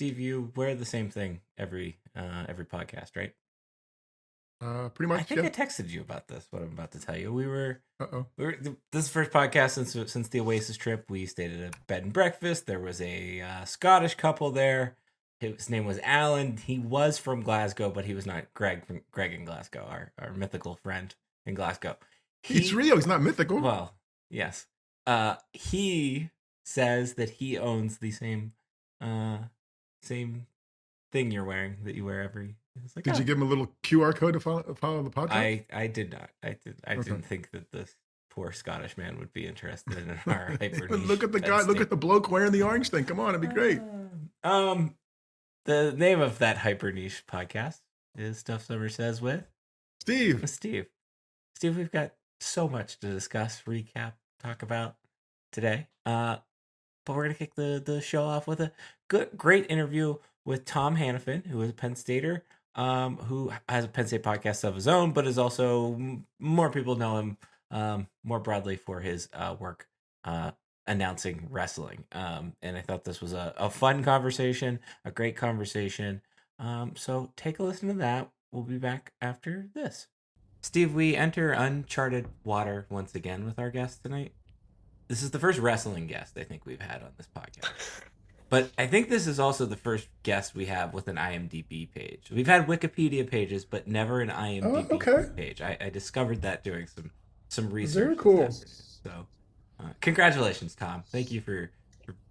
Steve, you wear the same thing every podcast, right? Pretty I much, think yeah. I texted you about this. What I'm about to tell you. Uh-oh. This is the first podcast since the Oasis trip. We stayed at a bed and breakfast. There was a Scottish couple there. His name was Alan. He was from Glasgow, but he was not Greg from Greg in Glasgow, our mythical friend in Glasgow. He's He real. He's not mythical. well, yes. He says that he owns the uh same thing you're wearing that you wear every. It's like, Did you give him a little QR code to follow the podcast? I did not. I Okay. didn't think that this poor Scottish man would be interested in our hyper Look niche at the Penn guy. Look State. at the bloke wearing the orange thing. Come on, it'd be great. Um, the name of that hyper niche podcast is Stuff Summer Says with Steve. Steve. Steve, we've got so much to discuss, recap, talk about today. But we're gonna kick the show off with a great interview with Tom Hannifan, who is a Penn Stater, who has a Penn State podcast of his own, but is also more people know him more broadly for his work announcing wrestling. And I thought this was a fun conversation, a great conversation. So take a listen to that. We'll be back after this. Steve, we enter uncharted water once again with our guest tonight. This is the first wrestling guest I think we've had on this podcast. But I think this is also the first guest we have with an IMDb page. We've had Wikipedia pages, but never an IMDb Okay. page. I discovered that doing some research. Very cool. So, congratulations, Tom. Thank you for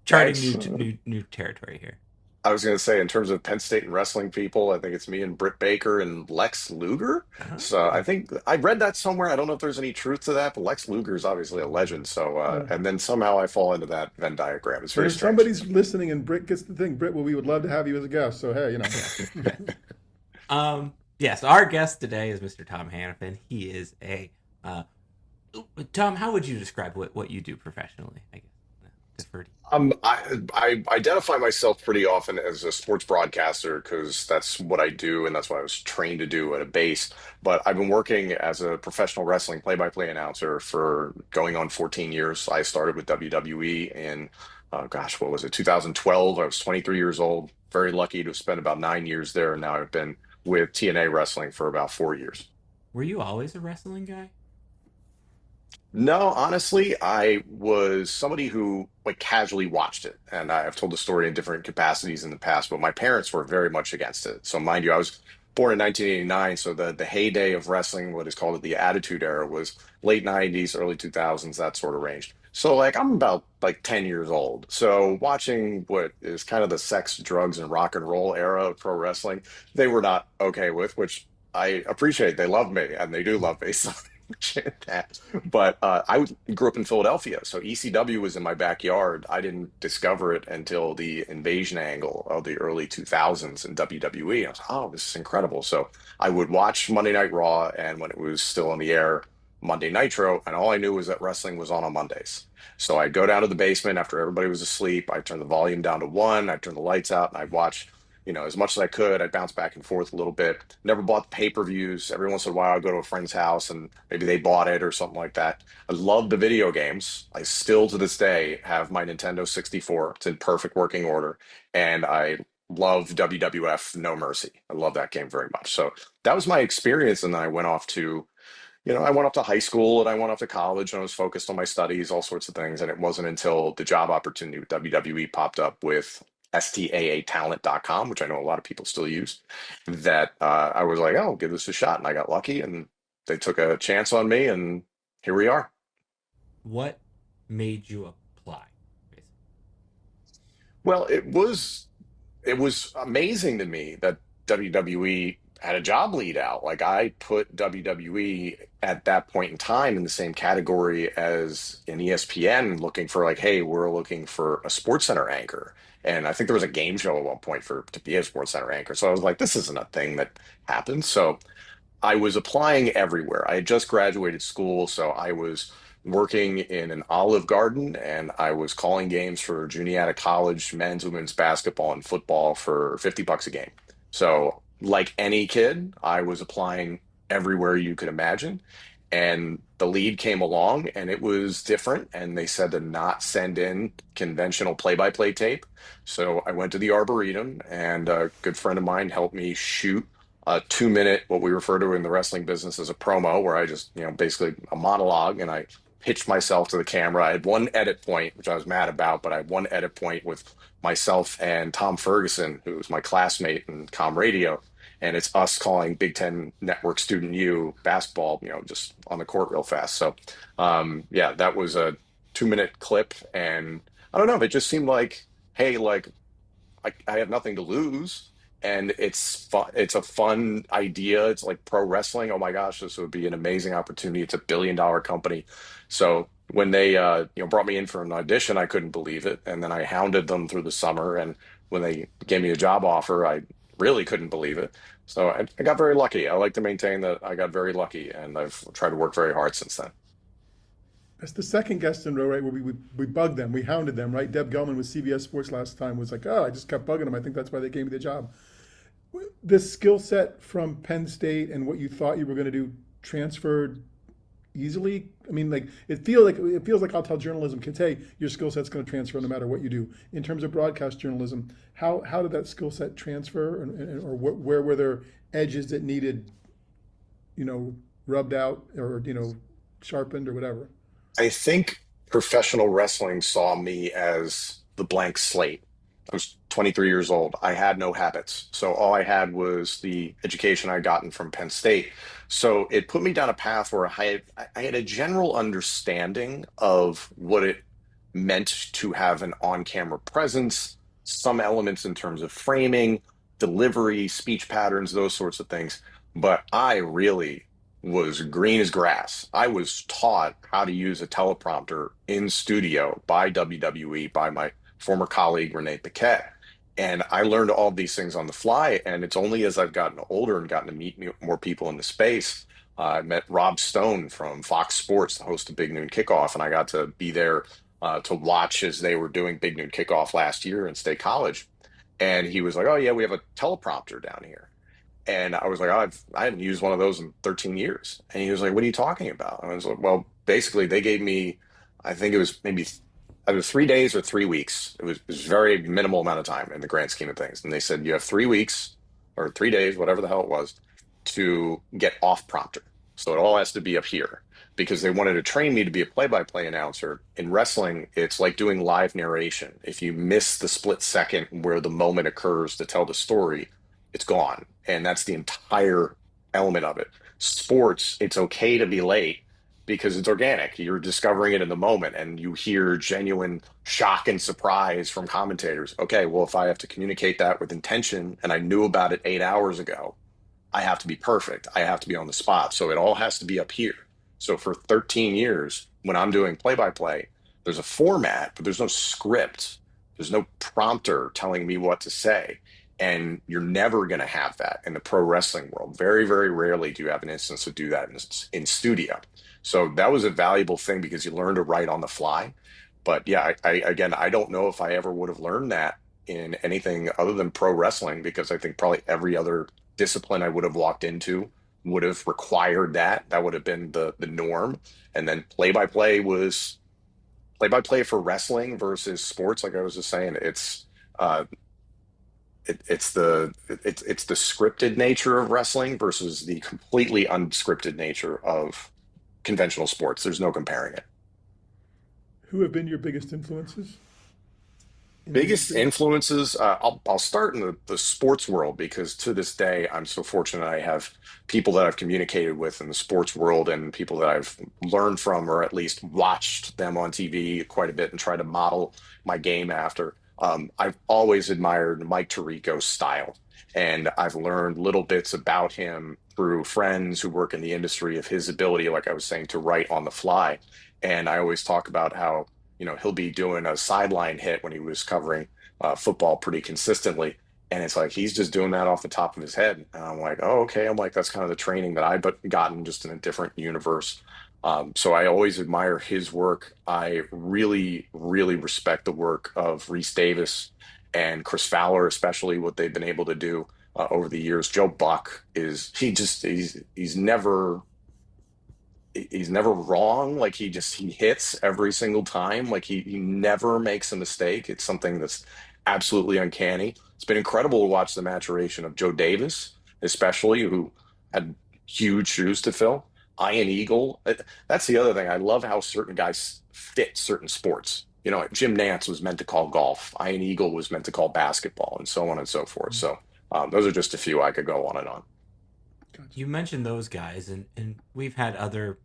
charting Thanks. new territory here. I was going to say, in terms of Penn State and wrestling people, I think it's me and Britt Baker and Lex Luger. So I Oh. think I read that somewhere. I don't know if there's any truth to that, but Lex Luger is obviously a legend. So, Yeah. and then somehow I fall into that Venn diagram. It's But very if strange. somebody's listening and Britt gets the thing, Britt, well, we would love to have you as a guest. So hey, Yes, our guest today is Mr. Tom Hannifan. He is a Tom. How would you describe what you do professionally? I guess. Defer to I identify myself pretty often as a sports broadcaster because that's what I do and that's what I was trained to do at a base. But I've been working as a professional wrestling play-by-play announcer for going on 14 years. I started with WWE in, gosh, what was it, 2012. I was 23 years old. Very lucky to have spent about 9 years there. And now I've been with TNA Wrestling for about 4 years. Were you always a wrestling guy? No, honestly, I was somebody who like casually watched it, and I've told the story in different capacities in the past, but my parents were very much against it. So mind you, I was born in 1989, so the heyday of wrestling, what is called the Attitude Era, was late 90s, early 2000s, that sort of range. So like I'm about like 10 years old. So watching what is kind of the sex, drugs, and rock and roll era of pro wrestling, they were not okay with, which I appreciate. They love me, and they do love me. So appreciate that. But grew up in Philadelphia, so ECW was in my backyard. I didn't discover it until the invasion angle of the early 2000s in WWE. I was, oh, this is incredible. So I would watch Monday Night Raw, and when it was still on the air, Monday Nitro, and all I knew was that wrestling was on Mondays. So I'd go down to the basement after everybody was asleep. I'd turn the volume down to one. I'd turn the lights out, and I'd watch as much as I could. I'd bounce back and forth a little bit. Never bought the pay-per-views. Every once in a while, I'd go to a friend's house and maybe they bought it or something like that. I love the video games. I still to this day have my Nintendo 64. It's in perfect working order. And I love WWF No Mercy. I love that game very much. So that was my experience. And then I went off to I went off to high school and I went off to college and I was focused on my studies, all sorts of things. And it wasn't until the job opportunity with WWE popped up with staatalent.com, which I know a lot of people still use, that I was like, oh, give this a shot. And I got lucky and they took a chance on me and here we are. What made you apply? Well, it was amazing to me that WWE had a job lead out. Like I put WWE at that point in time in the same category as an ESPN looking for like, hey, we're looking for a Sports Center anchor. And I think there was a game show at one point for to be a Sports Center anchor. So I was like, this isn't a thing that happens. So I was applying everywhere. I had just graduated school, so I was working in an Olive Garden and I was calling games for Juniata College men's, women's basketball, and football for $50 a game. So, like any kid, I was applying everywhere you could imagine. And the lead came along and it was different. And they said to not send in conventional play-by-play tape. So I went to the Arboretum, and a good friend of mine helped me shoot a 2 minute, what we refer to in the wrestling business as a promo, where I just, basically a monologue, and I pitched myself to the camera. I had one edit point, which I was mad about, but I had one edit point with myself and Tom Ferguson, who was my classmate in comm radio. And it's us calling Big Ten Network Student U basketball, just on the court real fast. So, yeah, that was a 2 minute clip. And I don't know, it just seemed like, hey, like I have nothing to lose, and it's fun. It's a fun idea. It's like pro wrestling. Oh my gosh, this would be an amazing opportunity. It's a $1 billion company. So when they brought me in for an audition, I couldn't believe it, and then I hounded them through the summer. And when they gave me a job offer, I really couldn't believe it. So I got very lucky. I like to maintain that I got very lucky, and I've tried to work very hard since then. That's the second guest in a row, right? Where we bugged them, we hounded them, right? Deb Gelman with CBS Sports last time was like, "Oh, I just kept bugging them. I think that's why they gave me the job." This skill set from Penn State and what you thought you were going to do transferred easily. I mean, like it feels like I'll tell journalism can say your skill set's going to transfer no matter what you do. In terms of broadcast journalism, how did that skill set transfer, or where were there edges that needed, rubbed out, or sharpened or whatever? I think professional wrestling saw me as the blank slate. I was 23 years old. I had no habits. So all I had was the education I'd gotten from Penn State. So it put me down a path where I had a general understanding of what it meant to have an on-camera presence, some elements in terms of framing, delivery, speech patterns, those sorts of things. But I really was green as grass. I was taught how to use a teleprompter in studio by WWE, by my former colleague Renee Paquette. And I learned all of these things on the fly. And it's only as I've gotten older and gotten to meet more people in the space. I met Rob Stone from Fox Sports, the host of Big Noon Kickoff, and I got to be there to watch as they were doing Big Noon Kickoff last year in State College. And he was like, "Oh yeah, we have a teleprompter down here." And I was like, oh, I haven't used one of those in 13 years. And he was like, "What are you talking about?" And I was like, well, basically, they gave me, I think it was maybe either 3 days or 3 weeks. It was very minimal amount of time in the grand scheme of things. And they said, you have 3 weeks or 3 days, whatever the hell it was, to get off prompter. So it all has to be up here because they wanted to train me to be a play-by-play announcer. In wrestling, it's like doing live narration. If you miss the split second where the moment occurs to tell the story, it's gone. And that's the entire element of it. Sports, it's okay to be late because it's organic. You're discovering it in the moment and you hear genuine shock and surprise from commentators. Okay, well, if I have to communicate that with intention and I knew about it 8 hours ago, I have to be perfect. I have to be on the spot. So it all has to be up here. So for 13 years, when I'm doing play by play, there's a format, but there's no script. There's no prompter telling me what to say. And you're never going to have that in the pro wrestling world. Very, very rarely do you have an instance to do that in studio. So that was a valuable thing because you learn to write on the fly. But yeah, again, I don't know if I ever would have learned that in anything other than pro wrestling because I think probably every other discipline I would have walked into would have required that. That would have been the norm. And then play by play for wrestling versus sports. Like I was just saying, uh, it's the scripted nature of wrestling versus the completely unscripted nature of conventional sports. There's no comparing it. Who have been your biggest influences in the Biggest industry? influences, I'll start in the sports world because to this day I'm so fortunate I have people that I've communicated with in the sports world and people that I've learned from or at least watched them on TV quite a bit and try to model my game after. I've always admired Mike Tirico's style, and I've learned little bits about him through friends who work in the industry of his ability, like I was saying, to write on the fly. And I always talk about how he'll be doing a sideline hit when he was covering football pretty consistently. And it's like he's just doing that off the top of his head. And I'm like, oh, okay. I'm like, that's kind of the training that I've gotten just in a different universe. So I always admire his work. I really, really respect the work of Reese Davis and Chris Fowler, especially what they've been able to do over the years. Joe Buck he's never he's never wrong. Like he hits every single time. Like he never makes a mistake. It's something that's absolutely uncanny. It's been incredible to watch the maturation of Joe Davis, especially, who had huge shoes to fill. Ian Eagle. That's the other thing. I love how certain guys fit certain sports. Jim Nance was meant to call golf. Ian Eagle was meant to call basketball, and so on and so forth. So those are just a few. I could go on and on. You mentioned those guys, and we've had other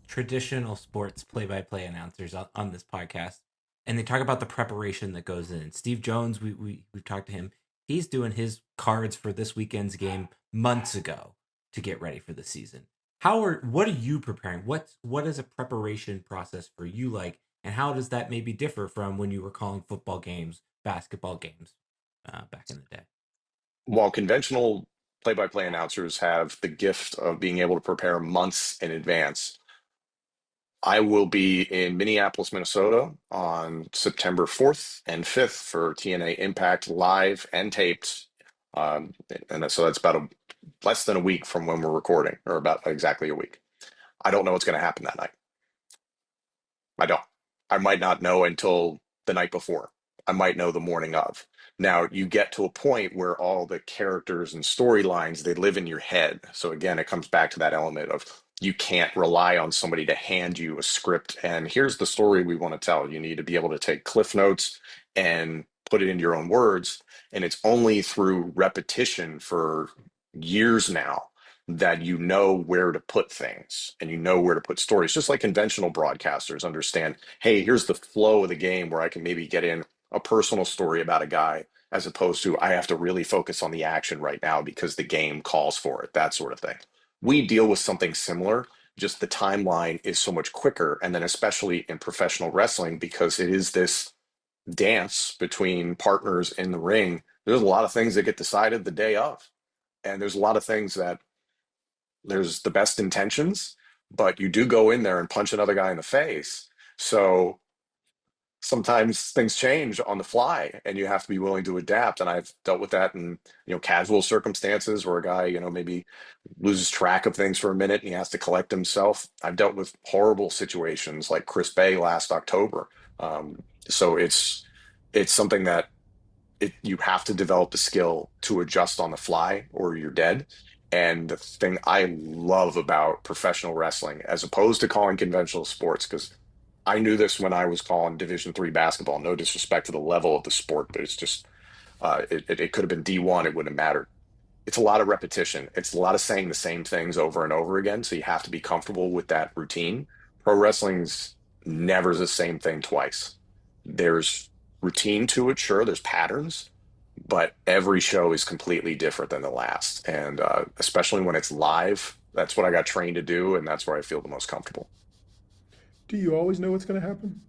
traditional sports play-by-play announcers on this podcast, and they talk about the preparation that goes in. Steve Jones, we've talked to him. He's doing his cards for this weekend's game months ago to get ready for the season. What are you preparing? What is a preparation process for you like, and how does that maybe differ from when you were calling football games, basketball games back in the day? While conventional play-by-play announcers have the gift of being able to prepare months in advance, I will be in Minneapolis, Minnesota on September 4th and 5th for TNA Impact live and taped. And so that's about less than a week from when we're recording, or about exactly a week. I don't know what's going to happen that night. I don't. I might not know until the night before. I might know the morning of. Now, you get to a point where all the characters and storylines, they live in your head. So again, it comes back to that element of you can't rely on somebody to hand you a script and here's the story we want to tell. You need to be able to take cliff notes and put it into your own words. And it's only through repetition for years now that you know where to put things and you know where to put stories. Just like conventional broadcasters understand, hey, here's the flow of the game where I can maybe get in a personal story about a guy, as opposed to I have to really focus on the action right now because the game calls for it, that sort of thing. We deal with something similar, just the timeline is so much quicker. And then, especially in professional wrestling, because it is this dance between partners in the ring, there's a lot of things that get decided the day of. And there's a lot of things that there's the best intentions, but you do go in there and punch another guy in the face. So sometimes things change on the fly and you have to be willing to adapt. And I've dealt with that in, casual circumstances where a guy, maybe loses track of things for a minute and he has to collect himself. I've dealt with horrible situations like Chris Bay last October. So it's something that you have to develop the skill to adjust on the fly or you're dead. And the thing I love about professional wrestling, as opposed to calling conventional sports, because I knew this when I was calling Division III basketball. No disrespect to the level of the sport, but it's just it could have been D1. It wouldn't have mattered. It's a lot of repetition. It's a lot of saying the same things over and over again. So you have to be comfortable with that routine. Pro wrestling's never the same thing twice. There's routine to it, sure. There's patterns, but every show is completely different than the last. And especially when it's live, that's what I got trained to do, and that's where I feel the most comfortable. Do you always know what's going to happen?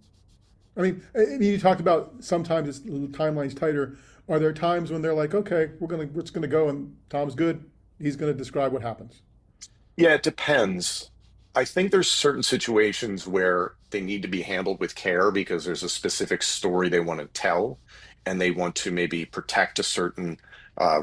I mean, you talked about sometimes the timeline's tighter. Are there times when they're like, okay, we're just gonna go, and Tom's good. He's going to describe what happens. Yeah, it depends. I think there's certain situations where they need to be handled with care because there's a specific story they want to tell, and they want to maybe protect a certain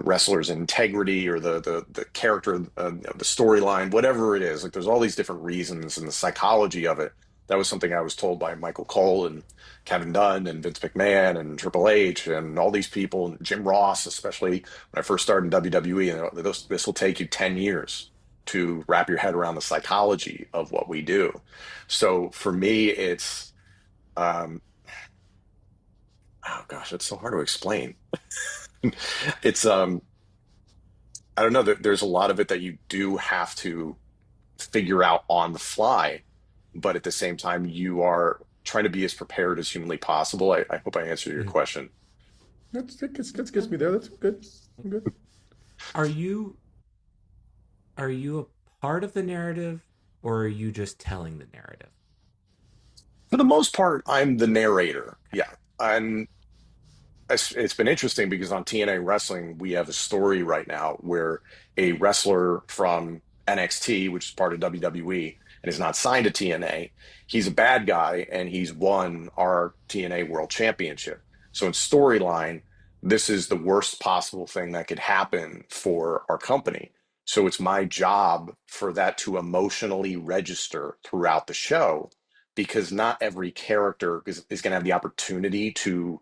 wrestler's integrity or the character, the storyline, whatever it is. Like there's all these different reasons and the psychology of it. That was something I was told by Michael Cole and Kevin Dunn and Vince McMahon and Triple H and all these people, and Jim Ross, especially when I first started in WWE. And this will take you 10 years to wrap your head around the psychology of what we do. So for me, it's, oh gosh, it's so hard to explain. It's, I don't know, there's a lot of it that you do have to figure out on the fly, but at the same time, you are trying to be as prepared as humanly possible. I hope I answered your Mhm. question. That gets me there. That's good. I'm good. Are you a part of the narrative, or are you just telling the narrative? For the most part, I'm the narrator. Yeah. And it's been interesting because on TNA Wrestling, we have a story right now where a wrestler from NXT, which is part of WWE, and is not signed to TNA, he's a bad guy and he's won our TNA World Championship. So in storyline, this is the worst possible thing that could happen for our company. So it's my job for that to emotionally register throughout the show, because not every character is going to have the opportunity to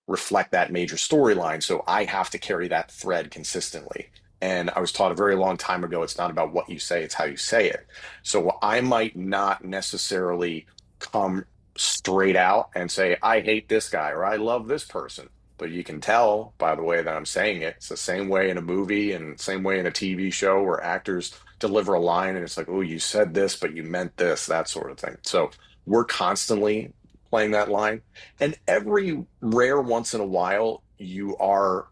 reflect that major storyline. So I have to carry that thread consistently. And I was taught a very long time ago, it's not about what you say, it's how you say it. So I might not necessarily come straight out and say, I hate this guy or I love this person. But you can tell by the way that I'm saying it. It's the same way in a movie and same way in a TV show where actors deliver a line and it's like, oh, you said this, but you meant this, that sort of thing. So we're constantly playing that line. And every rare once in a while, you are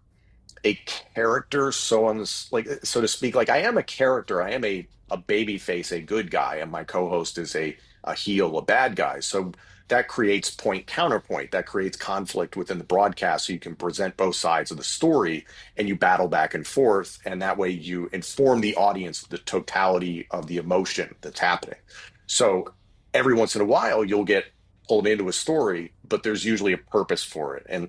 a character, so on this, like so to speak. Like I am a character. I am a baby face, a good guy, and my co-host is a heel, a bad guy. So that creates point counterpoint. That creates conflict within the broadcast, so you can present both sides of the story and you battle back and forth, and that way you inform the audience of the totality of the emotion that's happening. So every once in a while, you'll get pulled into a story, but there's usually a purpose for it. And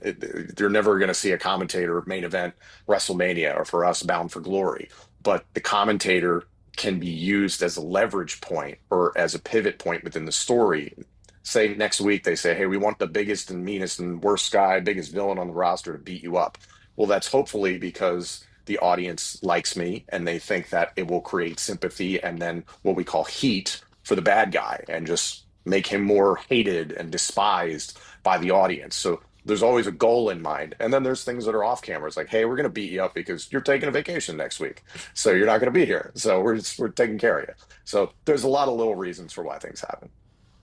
they're never going to see a commentator main event WrestleMania or for us Bound for Glory. But the commentator can be used as a leverage point or as a pivot point within the story. Say next week they say, hey, we want the biggest and meanest and worst guy, biggest villain on the roster to beat you up. Well, that's hopefully because the audience likes me and they think that it will create sympathy and then what we call heat for the bad guy and just make him more hated and despised by the audience. So there's always a goal in mind. And then there's things that are off camera. It's like, hey, we're going to beat you up because you're taking a vacation next week. So you're not going to be here. So we're taking care of you. So there's a lot of little reasons for why things happen.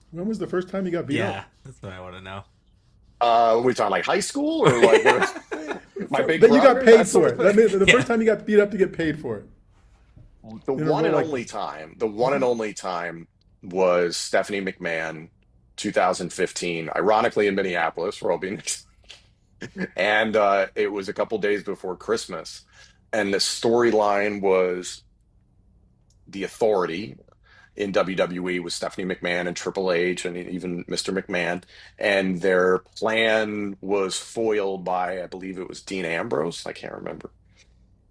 When was the first time you got beat Yeah, up? that's what I want to know. We talking like high school or like my big That you got brother? paid That for sort it. of thing. The Yeah. first time you got beat up to get paid for it. The In a one role and like only this. time, the one and only time was Stephanie McMahon, 2015, ironically in Minneapolis, for all being and it was a couple days before Christmas. And the storyline was the authority in WWE was Stephanie McMahon and Triple H and even Mr. McMahon. And their plan was foiled by, I believe it was Dean Ambrose. I can't remember.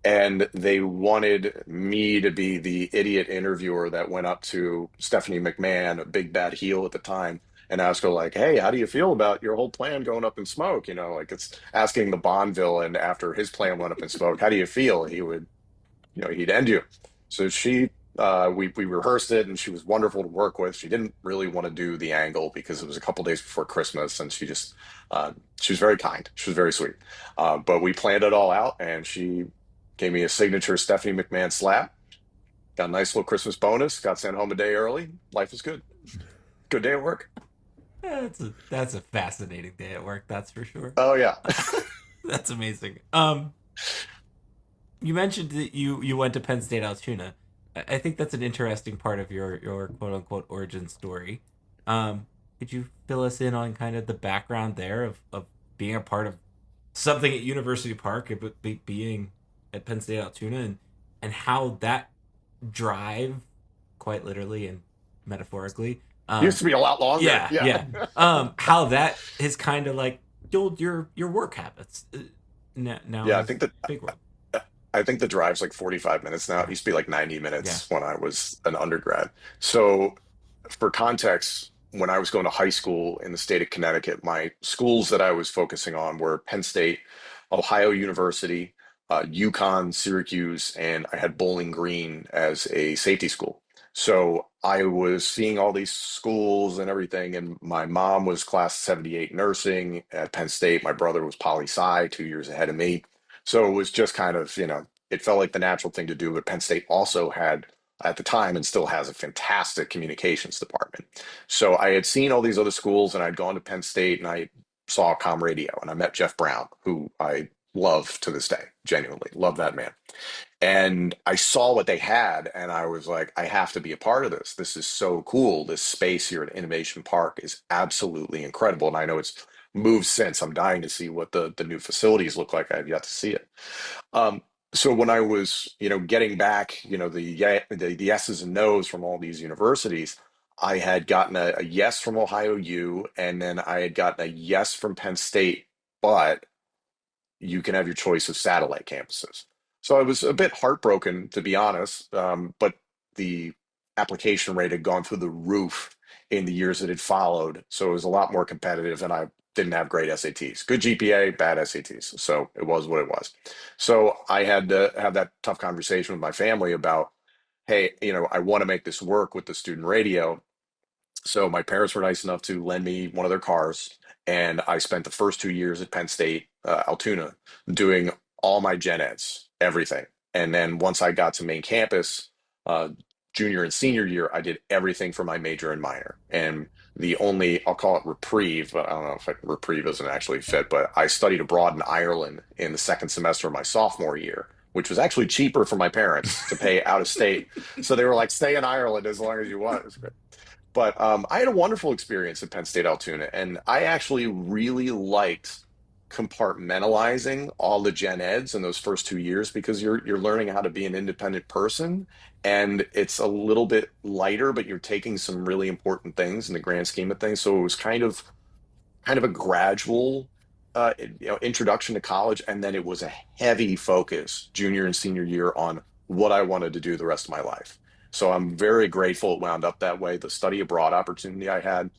And they wanted me to be the idiot interviewer that went up to Stephanie McMahon, a big bad heel at the time, and asked her like, "Hey, how do you feel about your whole plan going up in smoke?" You know, like it's asking the Bond villain after his plan went up in smoke, "How do you feel?" He would, he'd end you. So we rehearsed it, and she was wonderful to work with. She didn't really want to do the angle because it was a couple days before Christmas, and she was very kind. She was very sweet. But we planned it all out, and she gave me a signature Stephanie McMahon slap. Got a nice little Christmas bonus. Got sent home a day early. Life was good. Good day at work. That's a fascinating day at work, that's for sure. Oh yeah. That's amazing. You mentioned that you went to Penn State Altoona. I think that's an interesting part of your quote unquote origin story. Could you fill us in on kind of the background there of being a part of something at University Park, but being at Penn State Altoona, and how that drive, quite literally and metaphorically, Used to be a lot longer. yeah, Yeah. yeah, how that has kind of like fueled your work habits. Now Yeah, is big work. I think the drive's like 45 minutes now. It Okay. used to be like 90 Yeah. minutes when I was an undergrad. So, for context, when I was going to high school in the state of Connecticut, my schools that I was focusing on were Penn State, Ohio University, UConn, Syracuse, and I had Bowling Green as a safety school. So I was seeing all these schools and everything, and my mom was class 78 nursing at Penn State. My brother was poli sci, 2 years ahead of me. So it was just kind of, it felt like the natural thing to do. But Penn State also had, at the time, and still has a fantastic communications department. So I had seen all these other schools and I'd gone to Penn State and I saw Com Radio and I met Jeff Brown, who I love to this day, genuinely love that man. And I saw what they had and I was like, I have to be a part of this. This is so cool. This space here at Innovation Park is absolutely incredible. And I know it's moved since. I'm dying to see what the new facilities look like. I've yet to see it. Um, so when I was, getting back, the yeses and nos from all these universities, I had gotten a yes from Ohio U, and then I had gotten a yes from Penn State, but you can have your choice of satellite campuses. So I was a bit heartbroken, to be honest, but the application rate had gone through the roof in the years that had followed. So it was a lot more competitive, and I didn't have great SATs. Good GPA, bad SATs. So it was what it was. So I had to have that tough conversation with my family about, hey, I want to make this work with the student radio. So my parents were nice enough to lend me one of their cars, and I spent the first 2 years at Penn State, Altoona, doing all my gen eds, everything. And then once I got to main campus, uh, junior and senior year, I did everything for my major and minor. And the only, I'll call it reprieve, but I don't know if reprieve doesn't actually fit, but I studied abroad in Ireland in the second semester of my sophomore year, which was actually cheaper for my parents to pay out of state. So they were like, stay in Ireland as long as you want. It was great. But I had a wonderful experience at Penn State Altoona, and I actually really liked compartmentalizing all the gen eds in those first 2 years because you're learning how to be an independent person, and it's a little bit lighter, but you're taking some really important things in the grand scheme of things. So it was kind of a gradual introduction to college, and then it was a heavy focus junior and senior year on what I wanted to do the rest of my life. So I'm very grateful it wound up that way. The study abroad opportunity I had,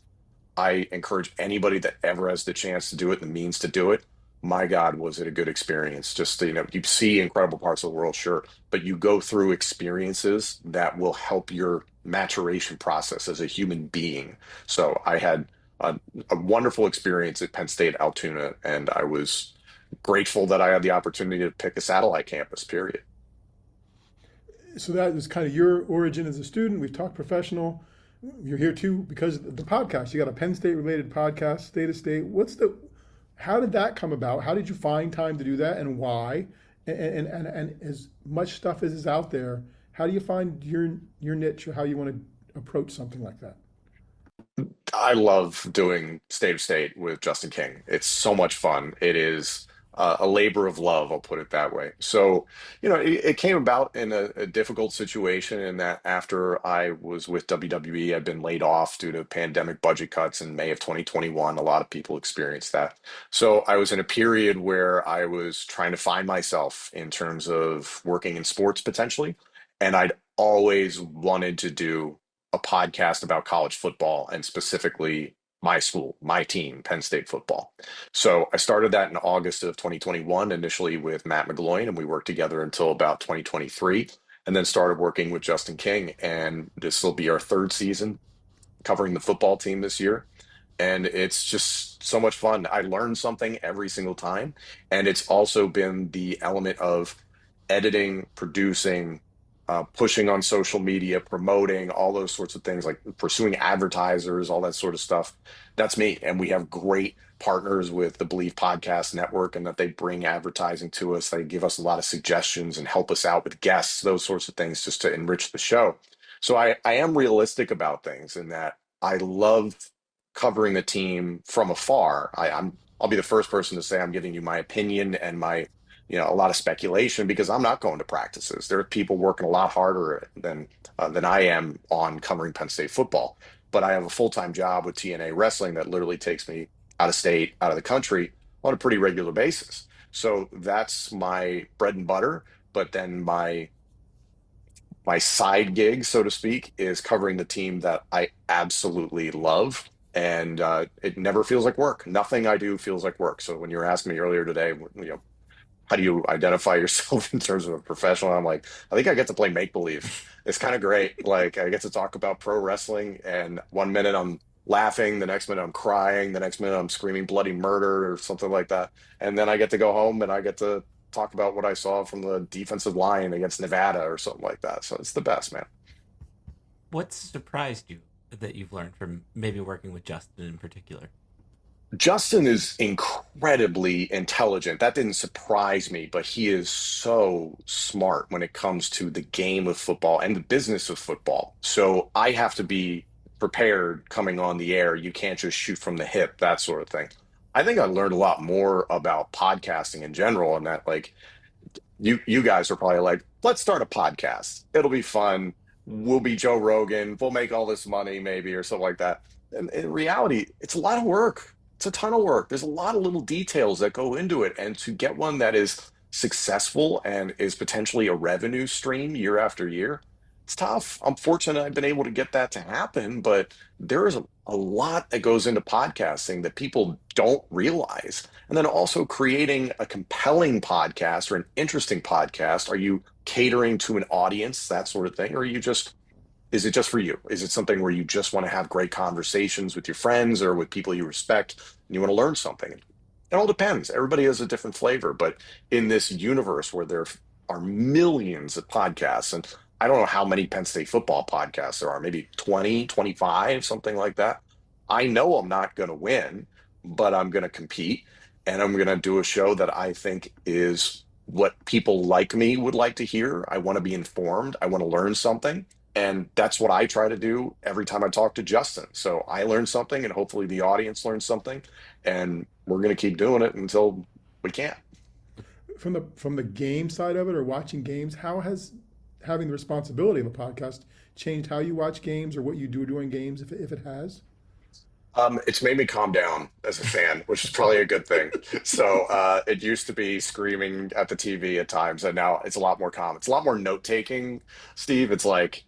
I encourage anybody that ever has the chance to do it, the means to do it. My God, was it a good experience? Just, you see incredible parts of the world, sure, but you go through experiences that will help your maturation process as a human being. So I had a wonderful experience at Penn State Altoona, and I was grateful that I had the opportunity to pick a satellite campus, period. So that was kind of your origin as a student. We've talked professional. You're here too because of the podcast. You got a Penn State related podcast, State of State. How did that come about? How did you find time to do that, and why? And as much stuff as is out there, how do you find your niche or how you want to approach something like that? I love doing State of State with Justin King. It's so much fun. It is a labor of love, I'll put it that way. So, it came about in a difficult situation in that after I was with WWE, I'd been laid off due to pandemic budget cuts in May of 2021. A lot of people experienced that. So I was in a period where I was trying to find myself in terms of working in sports potentially. And I'd always wanted to do a podcast about college football and specifically my school, my team, Penn State football. So I started that in August of 2021, initially with Matt McGloin, and we worked together until about 2023, and then started working with Justin King. And this will be our third season covering the football team this year. And it's just so much fun. I learn something every single time. And it's also been the element of editing, producing, pushing on social media, promoting all those sorts of things, like pursuing advertisers, all that sort of stuff. That's me. And we have great partners with the Believe Podcast Network, and that they bring advertising to us. They give us a lot of suggestions and help us out with guests, those sorts of things, just to enrich the show. So I am realistic about things in that I love covering the team from afar. I'll be the first person to say I'm giving you my opinion and my a lot of speculation because I'm not going to practices. There are people working a lot harder than I am on covering Penn State football. But I have a full-time job with TNA Wrestling that literally takes me out of state, out of the country on a pretty regular basis. So that's my bread and butter. But then my side gig, so to speak, is covering the team that I absolutely love. And it never feels like work. Nothing I do feels like work. So when you were asking me earlier today, how do you identify yourself in terms of a professional? I'm like, I think I get to play make believe. It's kind of great. Like I get to talk about pro wrestling, and one minute I'm laughing, the next minute I'm crying, the next minute I'm screaming bloody murder or something like that. And then I get to go home and I get to talk about what I saw from the defensive line against Nevada or something like that. So it's the best, man. What surprised you that you've learned from maybe working with Justin in particular? Justin is incredibly intelligent. That didn't surprise me, but he is so smart when it comes to the game of football and the business of football. So I have to be prepared coming on the air. You can't just shoot from the hip, that sort of thing. I think I learned a lot more about podcasting in general, and that like you guys are probably like, let's start a podcast. It'll be fun. We'll be Joe Rogan. We'll make all this money maybe or something like that. And in reality, it's a lot of work. It's a ton of work. There's a lot of little details that go into it. And to get one that is successful and is potentially a revenue stream year after year, it's tough. I'm fortunate I've been able to get that to happen, but there is a lot that goes into podcasting that people don't realize. And then also creating a compelling podcast or an interesting podcast. Are you catering to an audience, that sort of thing? Or are you just, is it just for you? Is it something where you just want to have great conversations with your friends or with people you respect and you want to learn something? It all depends. Everybody has a different flavor, but in this universe where there are millions of podcasts, and I don't know how many Penn State football podcasts there are, maybe 20, 25, something like that. I know I'm not going to win, but I'm going to compete and I'm going to do a show that I think is what people like me would like to hear. I want to be informed. I want to learn something. And that's what I try to do every time I talk to Justin. So I learn something and hopefully the audience learns something. And we're going to keep doing it until we can't. From the game side of it, or watching games, how has having the responsibility of a podcast changed how you watch games or what you do during games, if it has? It's made me calm down as a fan, which is probably a good thing. So it used to be screaming at the TV at times, and now it's a lot more calm. It's a lot more note taking, Steve. It's like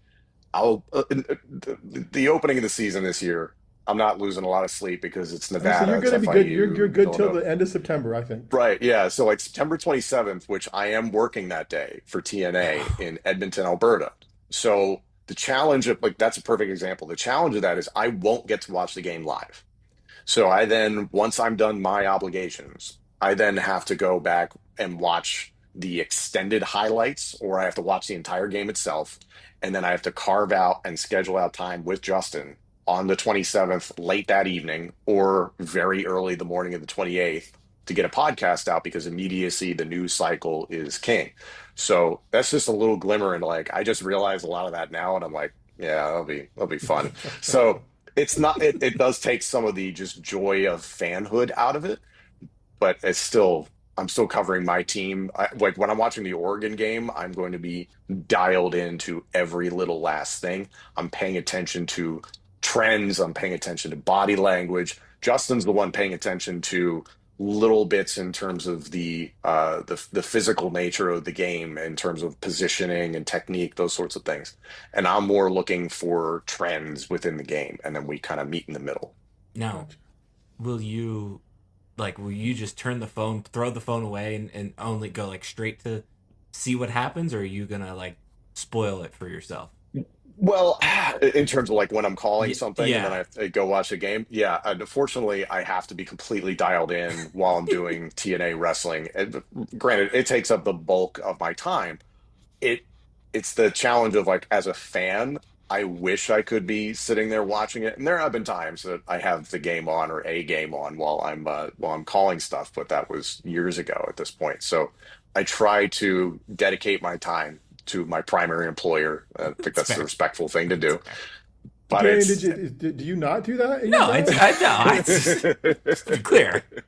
the opening of the season this year. I'm not losing a lot of sleep because it's Oh, so Nevada, you're it's going to be good. You're FIU, good till Villanova. the end of September, I think. Right, yeah. So like September 27th, which I am working that day for TNA in Edmonton, Alberta. So the challenge of like that's a perfect example. The challenge of that is I won't get to watch the game live. So I then, once I'm done my obligations, I then have to go back and watch the extended highlights, or I have to watch the entire game itself. And then I have to carve out and schedule out time with Justin on the 27th, late that evening, or very early the morning of the 28th to get a podcast out because immediacy, the news cycle is king. So that's just a little glimmer. And like, I just realized a lot of that now. And I'm like, yeah, that'll be fun. So it's not it does take some of the just joy of fanhood out of it, but it's still I'm still covering my team. Like when I'm watching the Oregon game, I'm going to be dialed into every little last thing. I'm paying attention to trends, I'm paying attention to body language. Justin's the one paying attention to little bits in terms of the physical nature of the game in terms of positioning and technique, those sorts of things. And I'm more looking for trends within the game, and then we kind of meet in the middle. Now, Gotcha. will you just turn the phone, throw the phone away, and only go like straight to see what happens, or are you gonna like spoil it for yourself? Well, in terms of like when I'm calling something and then I Yeah. have to go watch a game, yeah, unfortunately, I have to be completely dialed in while I'm doing TNA wrestling. And granted, it takes up the bulk of my time. It it's the challenge of like as a fan, I wish I could be sitting there watching it. And there have been times that I have the game on or a game on while I'm calling stuff, but that was years ago at this point. So I try to dedicate my time to my primary employer. I think That's that's the fair. respectful thing to That's do. fair. But Darian, it's do you not do that at your No, job? just to be clear. I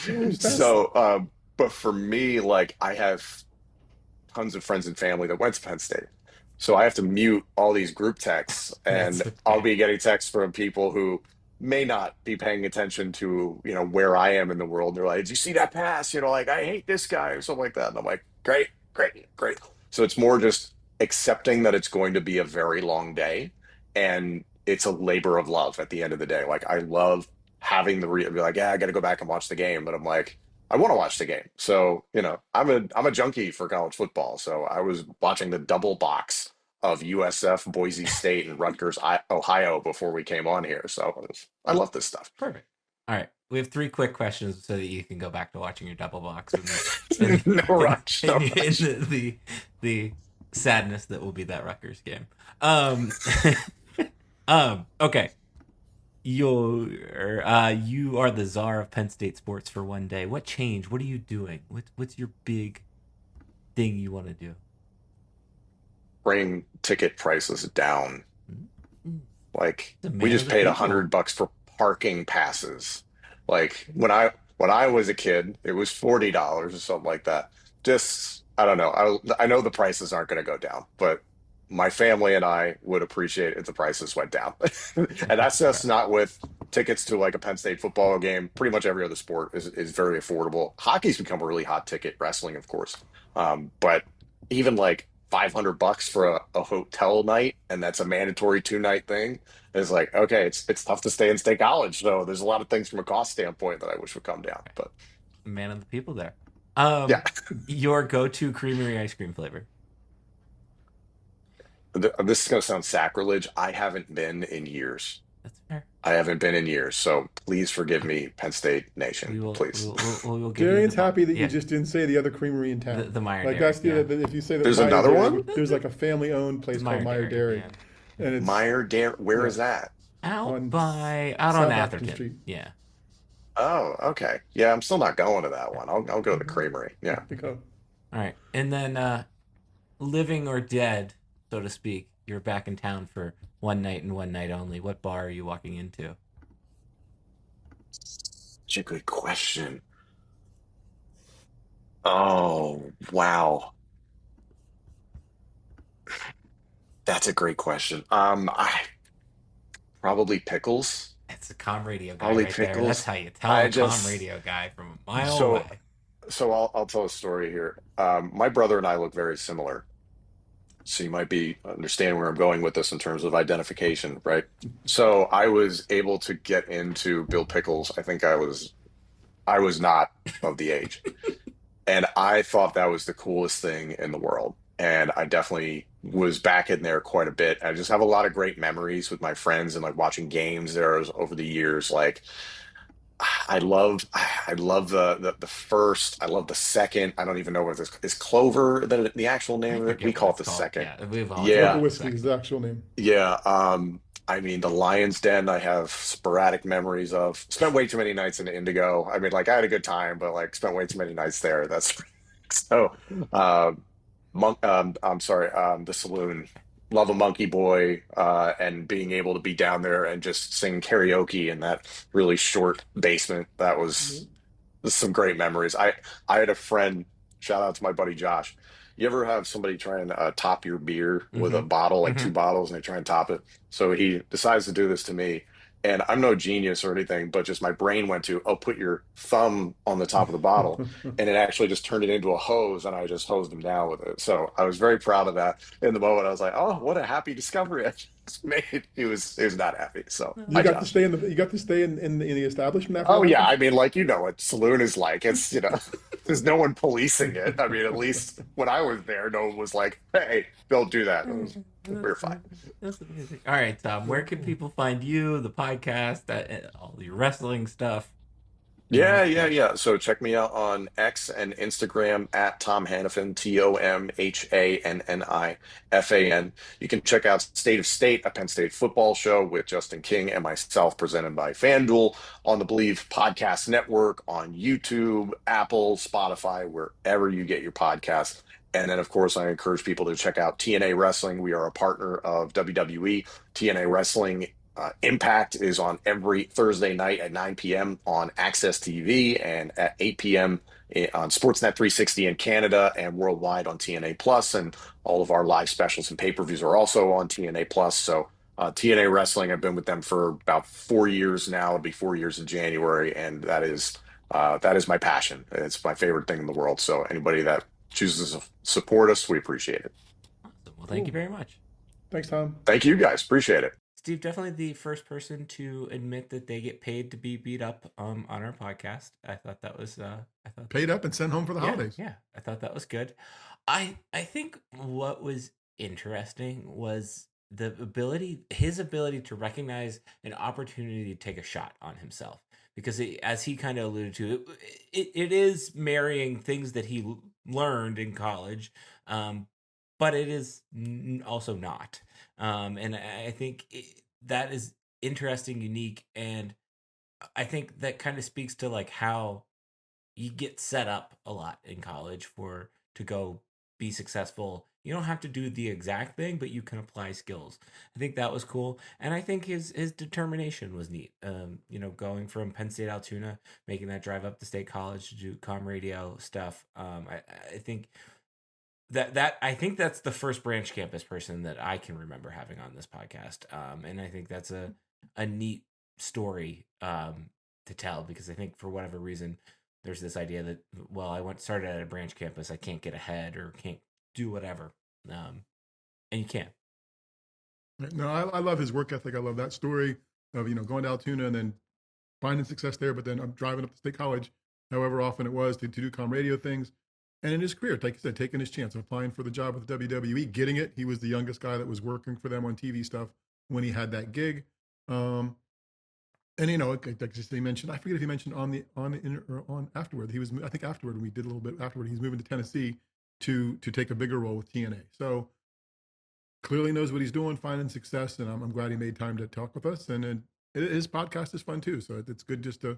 don't understand. so but for me, like I have tons of friends and family that went to Penn State. So I have to mute all these group texts That's and I'll okay. be getting texts from people who may not be paying attention to, where I am in the world. They're like, "Did you see that pass? Like I hate this guy," or something like that. And I'm like, "Great, great, great." So it's more just accepting that it's going to be a very long day and it's a labor of love at the end of the day. Like I love having be like, "Yeah, I got to go back and watch the game." But I'm like, I want to watch the game. So, I'm a junkie for college football. So I was watching the double box of USF, Boise State, and Rutgers, Ohio before we came on here. So I love this stuff. Perfect. All right. We have three quick questions so that you can go back to watching your double box and No rush, no in rush. the sadness that will be that Rutgers game. Okay. You are the czar of Penn State sports for one day. What change? What are you doing? What's your big thing you want to do? Bring ticket prices down. Mm-hmm. Like The we man of just the paid a people. hundred bucks for parking passes. Like when I was a kid, it was $40 or something like that. Just I don't know. I know the prices aren't going to go down, but my family and I would appreciate if the prices went down. And that's just not with tickets to like a Penn State football game, pretty much every other sport is very affordable. Hockey's become a really hot ticket, wrestling, of course. But even like $500 for a hotel night, and that's a mandatory 2 night thing, is like, okay, it's tough to stay in State College. So there's a lot of things from a cost standpoint that I wish would come down. But Man of the people there. yeah, Your go-to creamery ice cream flavor? this is gonna sound sacrilege. I haven't been in years. That's fair. I haven't been in years, so please forgive me, Penn State We Nation, will. We please. will. We will give you Darian's happy that yeah, you just didn't say the other creamery in town. the Meyer Like Dairy. that's the Yeah. if you say that There's Meyer another Dairy, one? there's like a family-owned place Meyer called Meyer Dairy, yeah. and it's Meyer Dairy, where is yeah, that? Out on out South on African Atherton. Street. Yeah. Oh, okay. Yeah, I'm still not going to that one. I'll go to the creamery. Yeah. You go. All right. And then living or dead, so to speak, you're back in town for one night and one night only. What bar are you walking into? Such a good question. Oh, wow. That's a great question. I probably pickles. It's a comm radio guy Probably right there. That's pickles. how you tell I a comm just radio guy from a mile so away. I'll tell a story here. My brother and I look very similar. So you might be understanding where I'm going with this in terms of identification, right? So I was able to get into Bill Pickles. I think I was not of the age. And I thought that was the coolest thing in the world. And I definitely was back in there quite a bit. I just have a lot of great memories with my friends and like watching games there over the years. Like I love the first. I love the second. I don't even know what this is. Clover the actual I name of it. We forget what call it it's the called. second. Yeah, we've all Clover Yeah, called it Whiskey second. is the actual name. yeah. I mean, the Lion's Den, I have sporadic memories of. Spent way too many nights in Indigo. I mean, like I had a good time, but like spent way too many nights there. That's so. I'm sorry. The saloon. Love a Monkey Boy, and being able to be down there and just sing karaoke in that really short basement. That was some great memories. I had a friend. Shout out to my buddy Josh. You ever have somebody try and top your beer with a Mm-hmm. bottle, like two Mm-hmm. bottles, and they try and top it? So he decides to do this to me, and I'm no genius or anything, but just my brain went to, oh, put your thumb on the top of the bottle, and it actually just turned it into a hose, and I just hosed him down with it. So I was very proud of that. In the moment, I was like, oh, what a happy discovery I just made. He was not happy. So You hi, got to Josh. stay in the you got to stay in the establishment after Oh that yeah, happened. I mean, like you know what saloon is like. It's there's no one policing it. I mean, at least when I was there, no one was like, "Hey, don't do that." We were That's fine. amazing. That's amazing. All right, Tom. Where can people find you, the podcast, all your wrestling stuff? Yeah, yeah, yeah. So check me out on X and Instagram at Tom Hannifan, TomHannifan. You can check out State of State, a Penn State football show with Justin King and myself, presented by FanDuel on the Believe Podcast Network, on YouTube, Apple, Spotify, wherever you get your podcasts. And then, of course, I encourage people to check out TNA Wrestling. We are a partner of WWE. TNA Wrestling Impact is on every Thursday night at 9 p.m. on Access TV and at 8 p.m. on Sportsnet 360 in Canada and worldwide on TNA Plus. And all of our live specials and pay-per-views are also on TNA Plus. So TNA Wrestling, I've been with them for about 4 years now. It'll be 4 years in January, and that is my passion. It's my favorite thing in the world. So anybody that chooses to support us, we appreciate it. Awesome. Well, thank you Cool. very much. Thanks, Tom. Thank you guys. Appreciate it. Steve, definitely the first person to admit that they get paid to be beat up on our podcast. I thought that was I thought Paid up and sent home for the yeah, holidays. yeah, I thought that was good. I think what was interesting was his ability to recognize an opportunity to take a shot on himself, because as he kind of alluded to, it is marrying things that he learned in college, but it is also not. And I think that is interesting, unique, and I think that kind of speaks to like how you get set up a lot in college to go be successful. You don't have to do the exact thing, but you can apply skills. I think that was cool, and I think his determination was neat. Going from Penn State Altoona, making that drive up to State College to do comm radio stuff. I think I think that's the first branch campus person that I can remember having on this podcast. And I think that's a neat story to tell, because I think for whatever reason there's this idea that, well, started at a branch campus, I can't get ahead or can't do whatever, and you can. No, I love his work ethic. I love that story of, going to Altoona and then finding success there, but then I'm driving up to State College, however often it was, to do comm radio things. And in his career, like you said, taking his chance, applying for the job with WWE, getting it. He was the youngest guy that was working for them on TV stuff when he had that gig. And like just he mentioned, I forget if he mentioned on afterward. I think afterward we did a little bit afterward. He's moving to Tennessee to take a bigger role with TNA. So clearly knows what he's doing, finding success, and I'm glad he made time to talk with us. And his podcast is fun too, so it's good just to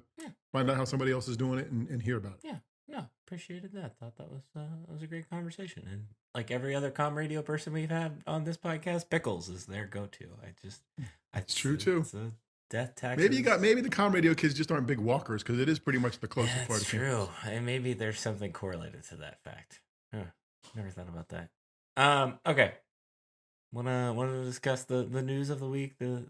find out how somebody else is doing it and hear about it. Yeah, no, appreciated that. Thought that was a great conversation, and like every other comm radio person we've had on this podcast, Pickles is their go-to. It's true too. It's a death tax. Maybe the comm radio kids just aren't big walkers, because it is pretty much the closest part of true. campus. And maybe there's something correlated to that fact. Never thought about that. Okay. Wanna discuss the news of the week, the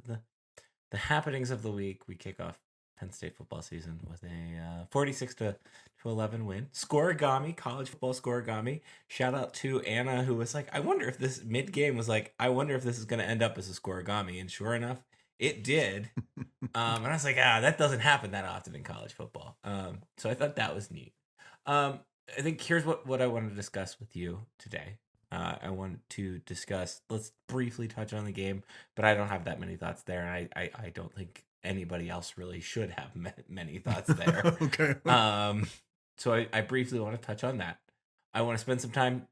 happenings of the week. We kick off Penn State football season with a 46-11 win. Scoregami, college football scoregami. Shout out to Anna, who was like, I wonder if this mid-game was like, I wonder if this is going to end up as a scoregami. And sure enough, it did. And I was like, that doesn't happen that often in college football. So I thought that was neat. I think here's what I wanted to discuss with you today. I want to discuss, let's briefly touch on the game, but I don't have that many thoughts there. And I don't think anybody else really should have many thoughts there. Okay. So I briefly want to touch on that. I want to spend some time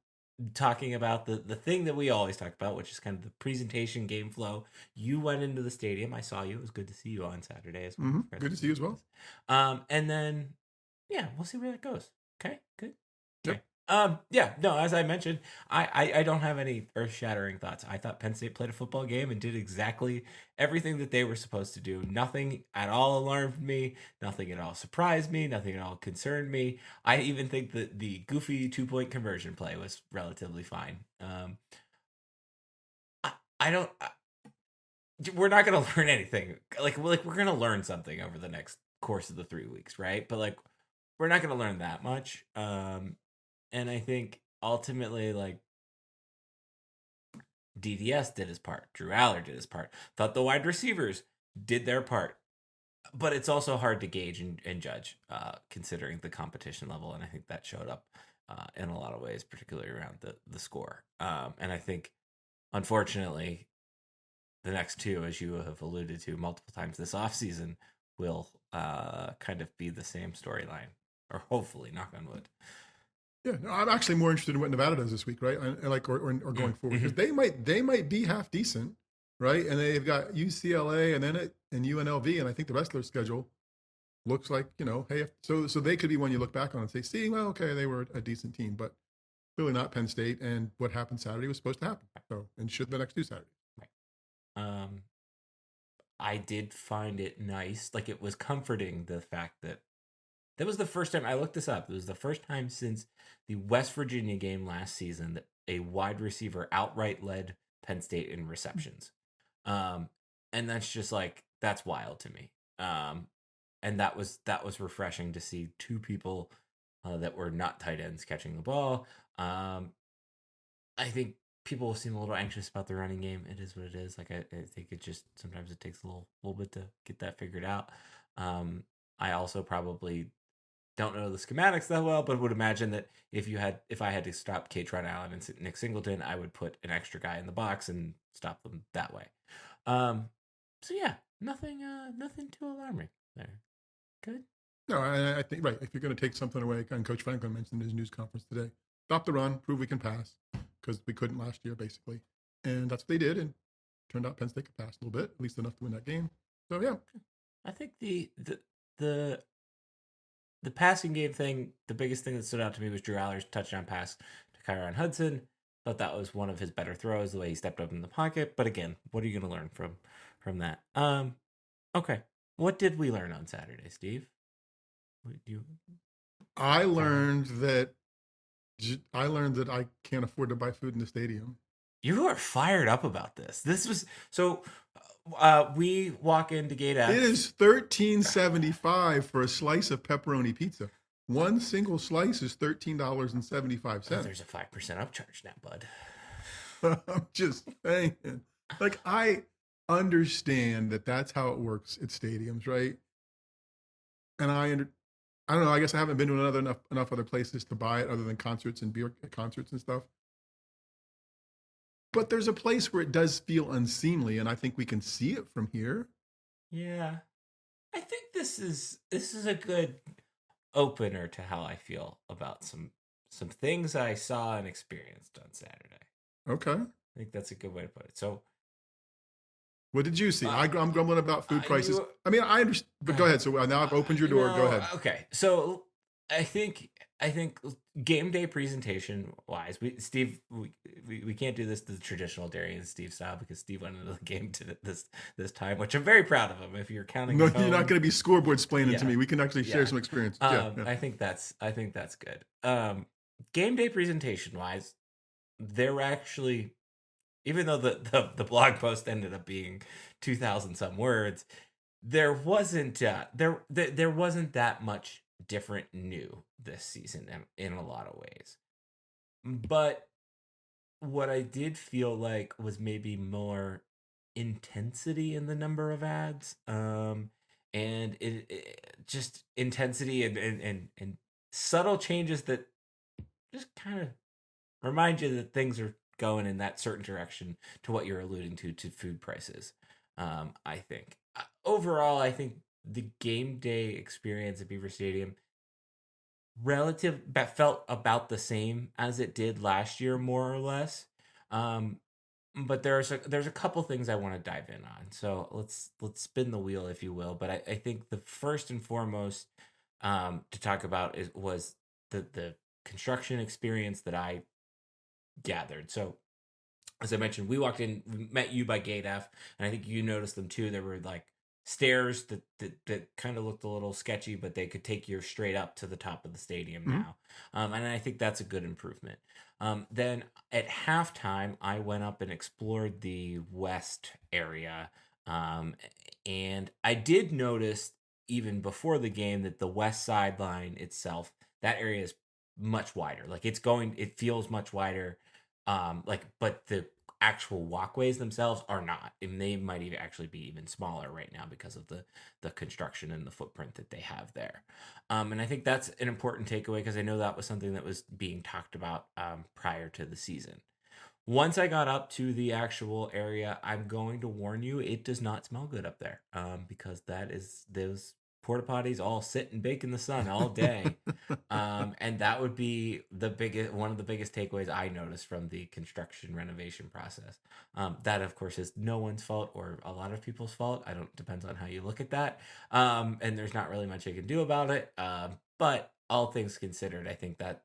talking about the thing that we always talk about, which is kind of the presentation, game flow. You went into the stadium. I saw you. It was good to see you on Saturday as well. Mm-hmm. Good to see you as well. And then, we'll see where that goes. Okay, good. Yep. As I mentioned, I don't have any earth-shattering thoughts. I thought Penn State played a football game and did exactly everything that they were supposed to do. Nothing at all alarmed me. Nothing at all surprised me. Nothing at all concerned me. I even think that the goofy 2-point conversion play was relatively fine. We're not going to learn anything. Like we're going to learn something over the next course of the 3 weeks, right? But we're not going to learn that much. And I think ultimately, DDS did his part. Drew Aller did his part. Thought the wide receivers did their part. But it's also hard to gauge and judge, considering the competition level. And I think that showed up in a lot of ways, particularly around the score. And I think, unfortunately, the next two, as you have alluded to multiple times this offseason, will kind of be the same storyline. Or hopefully, knock on wood. Yeah, no, I'm actually more interested in what Nevada does this week, right? Or going forward, because they might be half decent, right? And they've got UCLA and UNLV, and I think the rest of their schedule looks like, hey, so they could be one you look back on and say, see, well, okay, they were a decent team, but clearly not Penn State. And what happened Saturday was supposed to happen. So, and should the next two Saturdays. Right. I did find it nice, it was comforting, the fact that was the first time, I looked this up, it was the first time since the West Virginia game last season that a wide receiver outright led Penn State in receptions. And that's just that's wild to me. And that was refreshing to see two people that were not tight ends catching the ball. I think people seem a little anxious about the running game. It is what it is. I think it just, sometimes it takes a little bit to get that figured out. I also probably don't know the schematics that well, but would imagine that if I had to stop Kaytron Allen and Nick Singleton, I would put an extra guy in the box and stop them that way. So yeah, nothing too alarming there. Good. No, I think, right, if you're going to take something away, and Coach Franklin mentioned in his news conference today, stop the run, prove we can pass, because we couldn't last year, basically. And that's what they did, and turned out Penn State could pass a little bit, at least enough to win that game. So yeah. I think the passing game thing, the biggest thing that stood out to me was Drew Aller's touchdown pass to Kyron Hudson. Thought that was one of his better throws, the way he stepped up in the pocket. But again, what are you going to learn from that? Okay. What did we learn on Saturday, Steve? I learned that I can't afford to buy food in the stadium. You are fired up about this. This was so. we walk into Gate F. It is $13.75 for a slice of pepperoni pizza. One single slice is $13.75. Oh, there's a 5% upcharge now, bud. I'm just saying. Like, I understand that that's how it works at stadiums, right? And I don't know. I guess I haven't been to enough other places to buy it other than concerts and beer concerts and stuff. But there's a place where it does feel unseemly, and I think we can see it from here. Yeah, I think this is a good opener to how I feel about some things I saw and experienced on Saturday. Okay. I think that's a good way to put it. So, what did you see? I'm grumbling about food prices. I mean, I understand, but go ahead. So now I've opened your door. Go ahead. Okay. So I think game day presentation wise, we can't do this the traditional Darian and Steve style because Steve went into the game to this time, which I'm very proud of him. If you're counting, no, you're not going to be scoreboard explaining to me. We can actually share some experience. I think that's good. Game day presentation wise, there were actually, even though the blog post ended up being 2,000 some words, there wasn't there wasn't that much different new this season in a lot of ways. But what I did feel like was maybe more intensity in the number of ads, and it just intensity and subtle changes that just kind of remind you that things are going in that certain direction to what you're alluding to food prices. I think overall, I think the game day experience at Beaver Stadium felt about the same as it did last year, more or less. But there's a couple things I want to dive in on. So let's spin the wheel, if you will. But I think the first and foremost to talk about was the construction experience that I gathered. So as I mentioned, we walked in, we met you by Gate F, and I think you noticed them too. There were like stairs that kind of looked a little sketchy, but they could take you straight up to the top of the stadium now. And I think that's a good improvement. Then at halftime, I went up and explored the west area. And I did notice even before the game that the west sideline itself, that area is much wider. Like it feels much wider. But the actual walkways themselves are not, and they might even actually be even smaller right now because of the construction and the footprint that they have there. And I think that's an important takeaway because I know that was something that was being talked about prior to the season. Once I got up to the actual area, I'm going to warn you, it does not smell good up there because those porta potties all sit and bake in the sun all day. And that would be one of the biggest takeaways I noticed from the construction renovation process. That of course is no one's fault or a lot of people's fault. Depends on how you look at that. And there's not really much I can do about it. But all things considered, I think that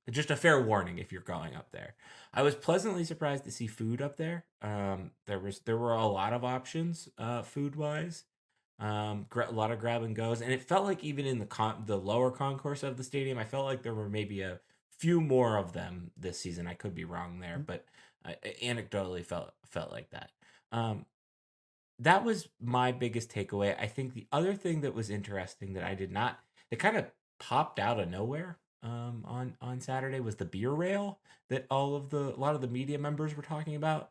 just a fair warning if you're going up there. I was pleasantly surprised to see food up there. There were a lot of options food wise. A lot of grab and goes, and it felt like even in the lower concourse of the stadium, I felt like there were maybe a few more of them this season. I could be wrong there, but anecdotally felt like that. That was my biggest takeaway. I think the other thing that was interesting that kind of popped out of nowhere on Saturday was the beer rail that a lot of the media members were talking about.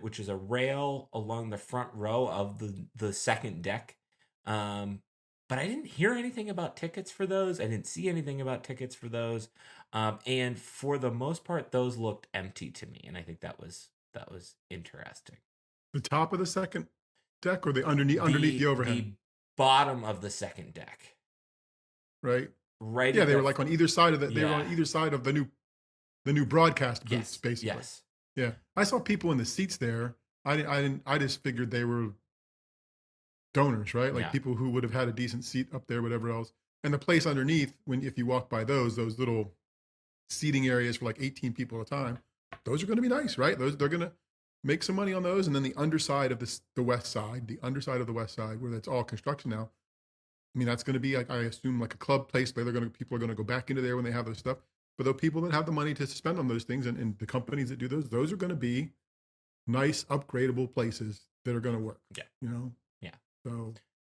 Which is a rail along the front row of the second deck. But I didn't hear anything about tickets for those. I didn't see anything about tickets for those. And for the most part, those looked empty to me. And I think that was interesting. The top of the second deck or the underneath the overhead? The bottom of the second deck. Right. Right. Yeah, they were like on either side of they were on either side of the new broadcast booths, basically. Yes. Yeah, I saw people in the seats there. I just figured they were donors, right? Like people who would have had a decent seat up there, whatever else. And the place underneath, if you walk by those little seating areas for like 18 people at a time, those are going to be nice, right? They're going to make some money on those. And then the underside of the west side, where that's all construction now. I mean, that's going to be like, I assume, like a club place where people are going to go back into there when they have those stuff. But the people that have the money to spend on those things and the companies that do those are going to be nice, upgradable places that are going to work. Yeah. You know. Yeah. So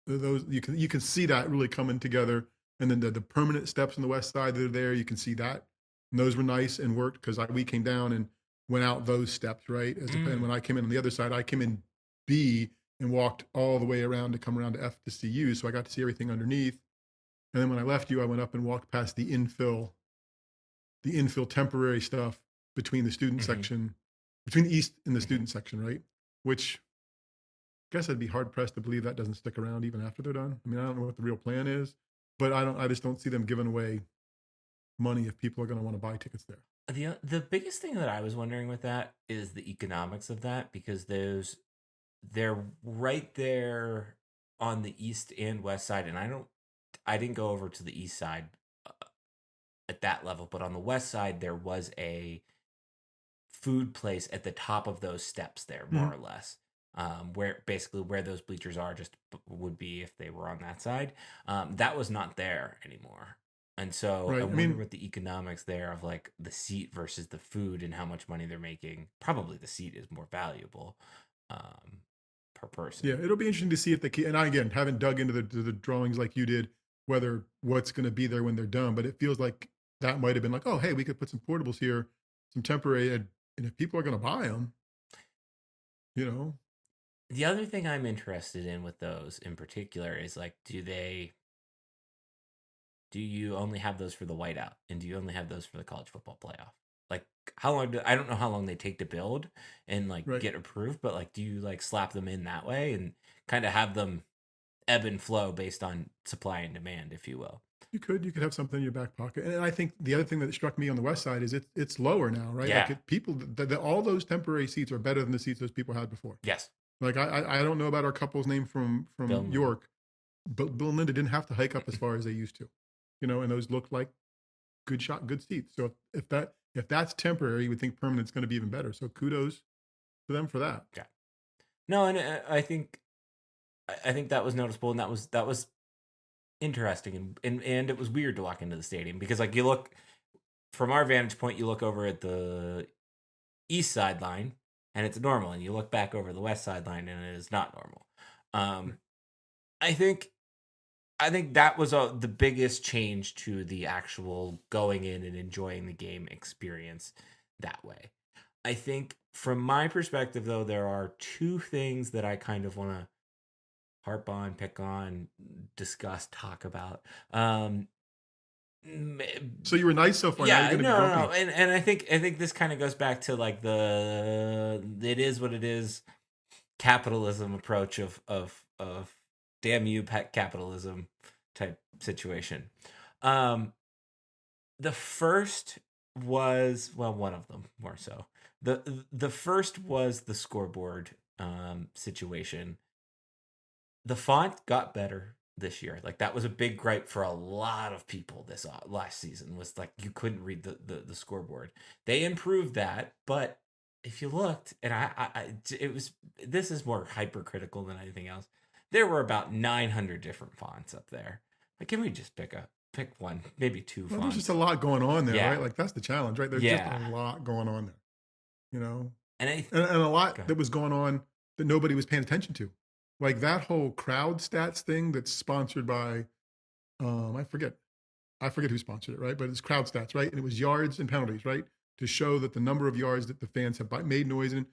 those you can see that really coming together, and then the permanent steps on the west side that are there, you can see that, and those were nice and worked because we came down and went out those steps, right? And when I came in on the other side, I came in B and walked all the way around to come around to F to see U, so I got to see everything underneath. And then when I left U, I went up and walked past the infill temporary stuff between the student section, between the east and the student section, right? Which I guess I'd be hard pressed to believe that doesn't stick around even after they're done. I mean, I don't know what the real plan is, but I just don't see them giving away money if people are going to want to buy tickets there. The biggest thing that I was wondering with that is the economics of that, because they're right there on the east and west side, and I didn't go over to the east side at that level, but on the west side there was a food place at the top of those steps there, more or less, where those bleachers are just would be if they were on that side. That was not there anymore. And so I wonder what the economics there of like the seat versus the food and how much money they're making. Probably the seat is more valuable per person. Yeah, it'll be interesting to see if they keep. And I, again, haven't dug into the drawings like you did, whether what's going to be there when they're done. But it feels like that might have been like, oh, hey, we could put some portables here, some temporary, and if people are going to buy them, you know. The other thing I'm interested in with those in particular is like, do you only have those for the whiteout, and do you only have those for the college football playoff? Like, how long I don't know how long they take to build and like get approved, but like, do you like slap them in that way and kind of have them ebb and flow based on supply and demand, if you will? You could have something in your back pocket. And I think the other thing that struck me on the west side is it's lower now, right? Yeah. Like all those temporary seats are better than the seats those people had before. Yes. Like I don't know about our couple's name from York, but Bill and Linda didn't have to hike up as far as they used to, you know, and those looked like good seats. So if that's temporary, you would think permanent's going to be even better. So kudos to them for that. Yeah. No, and I think that was noticeable, and that was interesting, and it was weird to walk into the stadium because like you look from our vantage point, you look over at the east sideline and it's normal, and you look back over the west sideline and it is not normal. I think that was the biggest change to the actual going in and enjoying the game experience that way. I think from my perspective, though, there are two things that I kind of want to harp on, pick on, discuss, talk about. So you were nice so far. Yeah, no, and I think this kind of goes back to like it is what it is capitalism approach of damn you pet capitalism type situation. The first was, well, one of them more so. The first was the scoreboard situation. The font got better this year. Like that was a big gripe for a lot of people this last season, was like you couldn't read the scoreboard. They improved that, but if you looked, and this is more hypercritical than anything else. There were about 900 different fonts up there. Like, can we just pick one, maybe two fonts? There's just a lot going on there, right? Like that's the challenge, right? There's just a lot going on there, you know, and a lot that was going on that nobody was paying attention to. Like that whole crowd stats thing that's sponsored by, I forget who sponsored it, right? But it's crowd stats, right? And it was yards and penalties, right? To show that the number of yards that the fans have made noise in.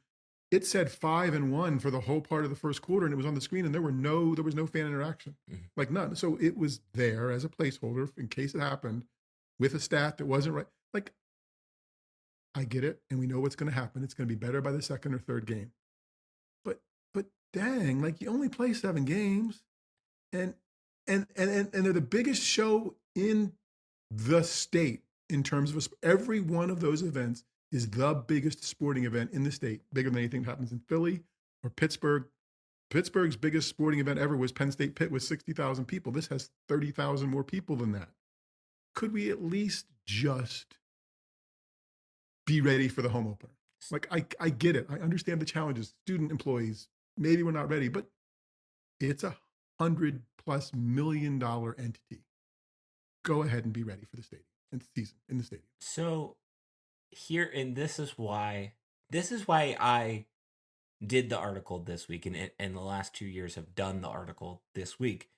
It said 5-1 for the whole part of the first quarter, and it was on the screen, and there was no fan interaction, like none. So it was there as a placeholder in case it happened, with a stat that wasn't right. Like, I get it, and we know what's going to happen. It's going to be better by the second or third game. But dang, like you only play 7 games, and they're the biggest show in the state in terms of every one of those events is the biggest sporting event in the state, bigger than anything that happens in Philly or Pittsburgh. Pittsburgh's biggest sporting event ever was Penn State Pitt with 60,000 people. This has 30,000 more people than that. Could we at least just be ready for the home opener? Like, I get it. I understand the challenges. Student employees, maybe we're not ready, but it's $100+ million entity. Go ahead and be ready for the stadium and season in the stadium. So here, and this is why I did the article this week, and the last 2 years have done the article this week,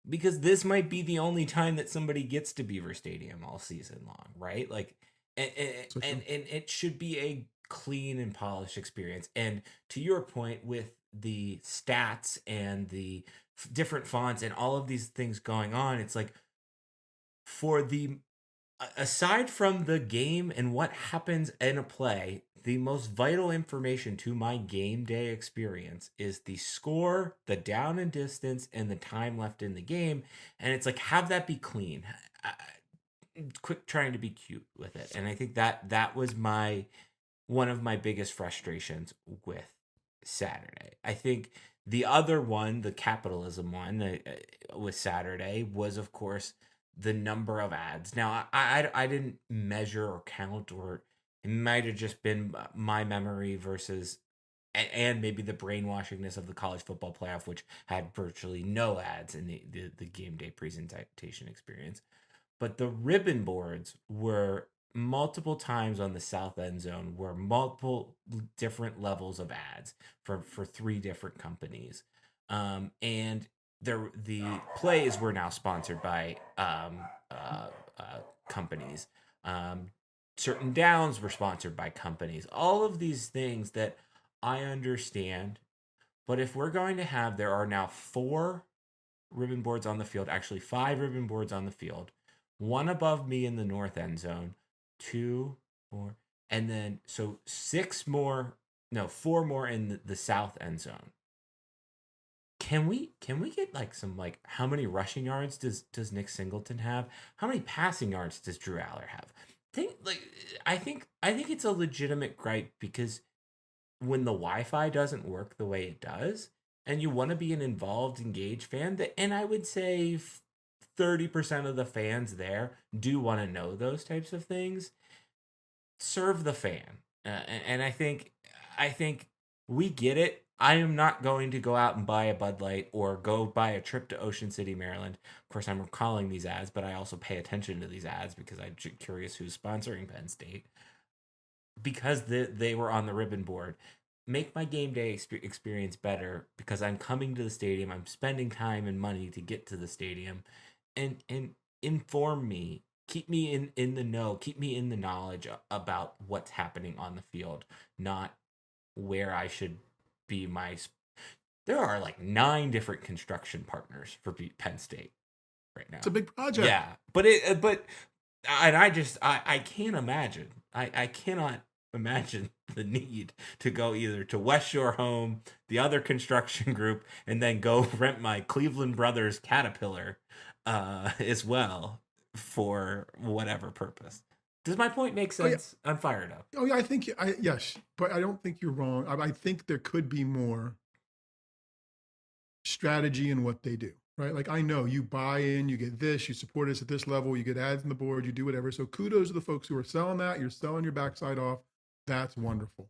because this might be the only time that somebody gets to Beaver Stadium all season long, right? Like, and So true. and it should be a clean and polished experience. And to your point, with the stats and the different fonts and all of these things going on, it's like, for the aside from the game and what happens in a play, the most vital information to my game day experience is the score, the down and distance, and the time left in the game. And it's like, have that be clean. Quit trying to be cute with it. And I think that was one of my biggest frustrations with Saturday. I think the other one, the capitalism one, with Saturday, was, of course, the number of ads. Now, I didn't measure or count, or it might have just been my memory versus, and maybe the brainwashingness of the college football playoff, which had virtually no ads in the game day presentation experience. But the ribbon boards were multiple times on the south end zone, were multiple different levels of ads for three different companies. And the plays were now sponsored by companies. Certain downs were sponsored by companies. All of these things that I understand. But if we're going to have, there are now 4 ribbon boards on the field, actually 5 ribbon boards on the field, one above me in the north end zone, 2, 4, and then so 4 more in the south end zone. Can we get like some, like, how many rushing yards does Nick Singleton have? How many passing yards does Drew Aller have? I think it's a legitimate gripe, because when the Wi-Fi doesn't work the way it does, and you want to be an involved, engaged fan, and I would say 30% of the fans there do want to know those types of things, serve the fan. And I think we get it. I am not going to go out and buy a Bud Light or go buy a trip to Ocean City, Maryland. Of course, I'm recalling these ads, but I also pay attention to these ads because I'm curious who's sponsoring Penn State, because they were on the ribbon board. Make my game day experience better, because I'm coming to the stadium. I'm spending time and money to get to the stadium, and inform me, keep me in the know, keep me in the knowledge about what's happening on the field, not where I should be. There are like 9 different construction partners for Penn State right now. It's a big project. Yeah, but I can't imagine. I cannot imagine the need to go either to West Shore Home, the other construction group, and then go rent my Cleveland Brothers Caterpillar as well, for whatever purpose. Does my point make sense? Yeah. I'm fired up. Oh yeah, yes, but I don't think you're wrong. I think there could be more strategy in what they do, right? Like, I know you buy in, you get this, you support us at this level, you get ads on the board, you do whatever. So kudos to the folks who are selling that. You're selling your backside off. That's wonderful.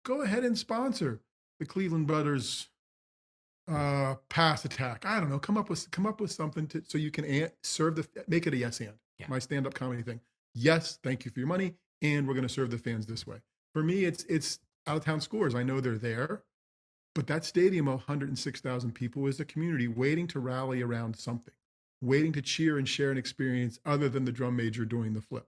Go ahead and sponsor the Cleveland Brothers pass attack. I don't know. Come up with something so you can make it a yes and. Yeah. My stand-up comedy thing. Yes, thank you for your money, and we're going to serve the fans this way. For me, it's out-of-town scores. I know they're there, but that stadium of 106,000 people is a community waiting to rally around something, waiting to cheer and share an experience other than the drum major doing the flip.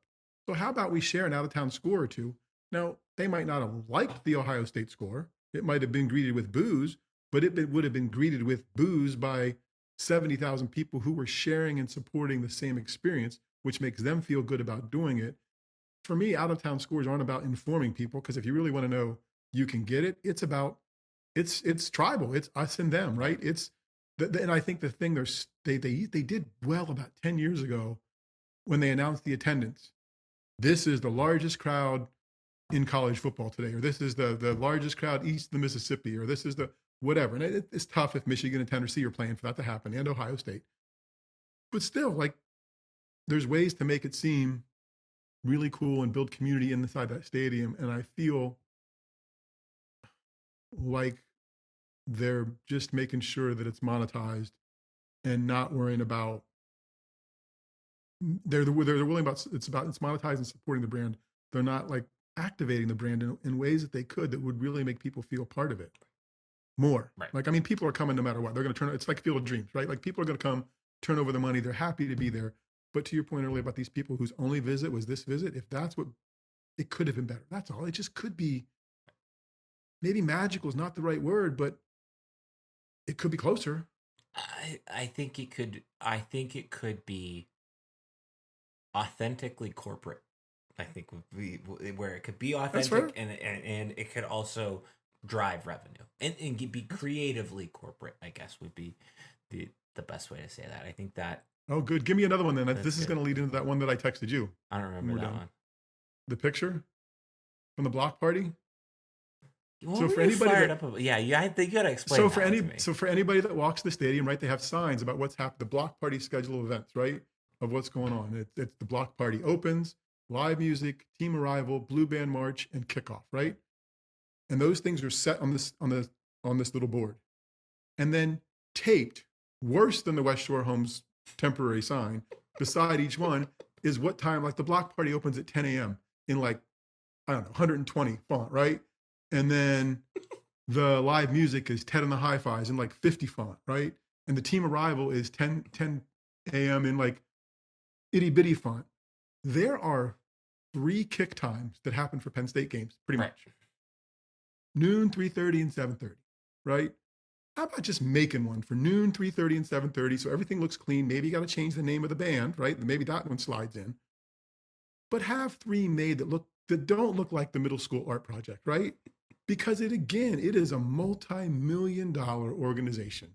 So how about we share an out-of-town score or two? Now, they might not have liked the Ohio State score. It might have been greeted with boos, but it would have been greeted with boos by 70,000 people who were sharing and supporting the same experience, which makes them feel good about doing it. For me, out-of-town scores aren't about informing people, because if you really want to know, you can get it. It's about, it's tribal. It's us and them, right? And I think the thing they did well about 10 years ago when they announced the attendance. This is the largest crowd in college football today, or this is the largest crowd east of the Mississippi, or this is the whatever. And it's tough if Michigan and Tennessee are playing for that to happen, and Ohio State. But still, like, there's ways to make it seem really cool and build community inside that stadium. And I feel like they're just making sure that it's monetized and not worrying about, they're willing about, it's monetized and supporting the brand. They're not like activating the brand in ways that they could, that would really make people feel part of it. more. Right. Like, I mean, people are coming no matter what. They're going to turn, it's like Field of Dreams, right? Like people are going to come, turn over the money. They're happy to be there. But to your point earlier about these people whose only visit was this visit, if that's what, it could have been better. That's all. It just could be, maybe magical is not the right word, but it could be closer. I think it could. I think it could be authentically corporate. I think would be where it could be authentic and it could also drive revenue and be creatively corporate. I guess would be the best way to say that. I think that. Oh, good. Give me another one then. This is good. going to lead into that one that I texted you. I don't remember that one. The picture from the block party. Well, so for anybody I think you got to explain. So for anybody that walks the stadium, right, they have signs about what's happened. The block party schedule of events, right, of what's going on. It's the block party opens, live music, team arrival, blue band march, and kickoff, right? And those things are set on this little board, and then taped, worse than the West Shore Homes temporary sign, beside each one is what time. Like the block party opens at 10 a.m. in like, I don't know, 120 font, right? And then the live music is 10 and the hi-fis in like 50 font, right? And the team arrival is 10 a.m. in like itty bitty font. There are 3 kick times that happen for Penn State games, pretty much. Noon, 3:30, and 7:30, right? How about just making one for noon, 3:30, and 7:30 so everything looks clean? Maybe you got to change the name of the band, right? Maybe that one slides in. But have 3 made that don't look like the middle school art project, right? Because it is a multi-million-dollar organization.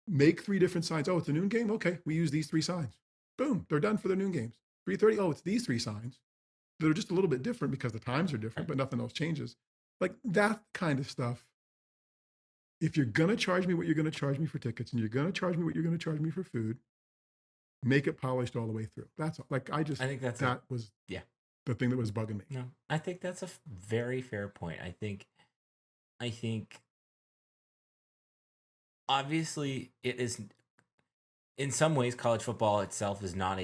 Make 3 different signs. Oh, it's a noon game? Okay, we use these 3 signs. Boom, they're done for their noon games. 3:30, oh, it's these 3 signs. They're just a little bit different because the times are different, but nothing else changes. Like that kind of stuff. If you're going to charge me what you're going to charge me for tickets and you're going to charge me what you're going to charge me for food, make it polished all the way through. That's all. Like, I think that was the thing that was bugging me. No, I think that's a very fair point. I think obviously it is, in some ways, college football itself is not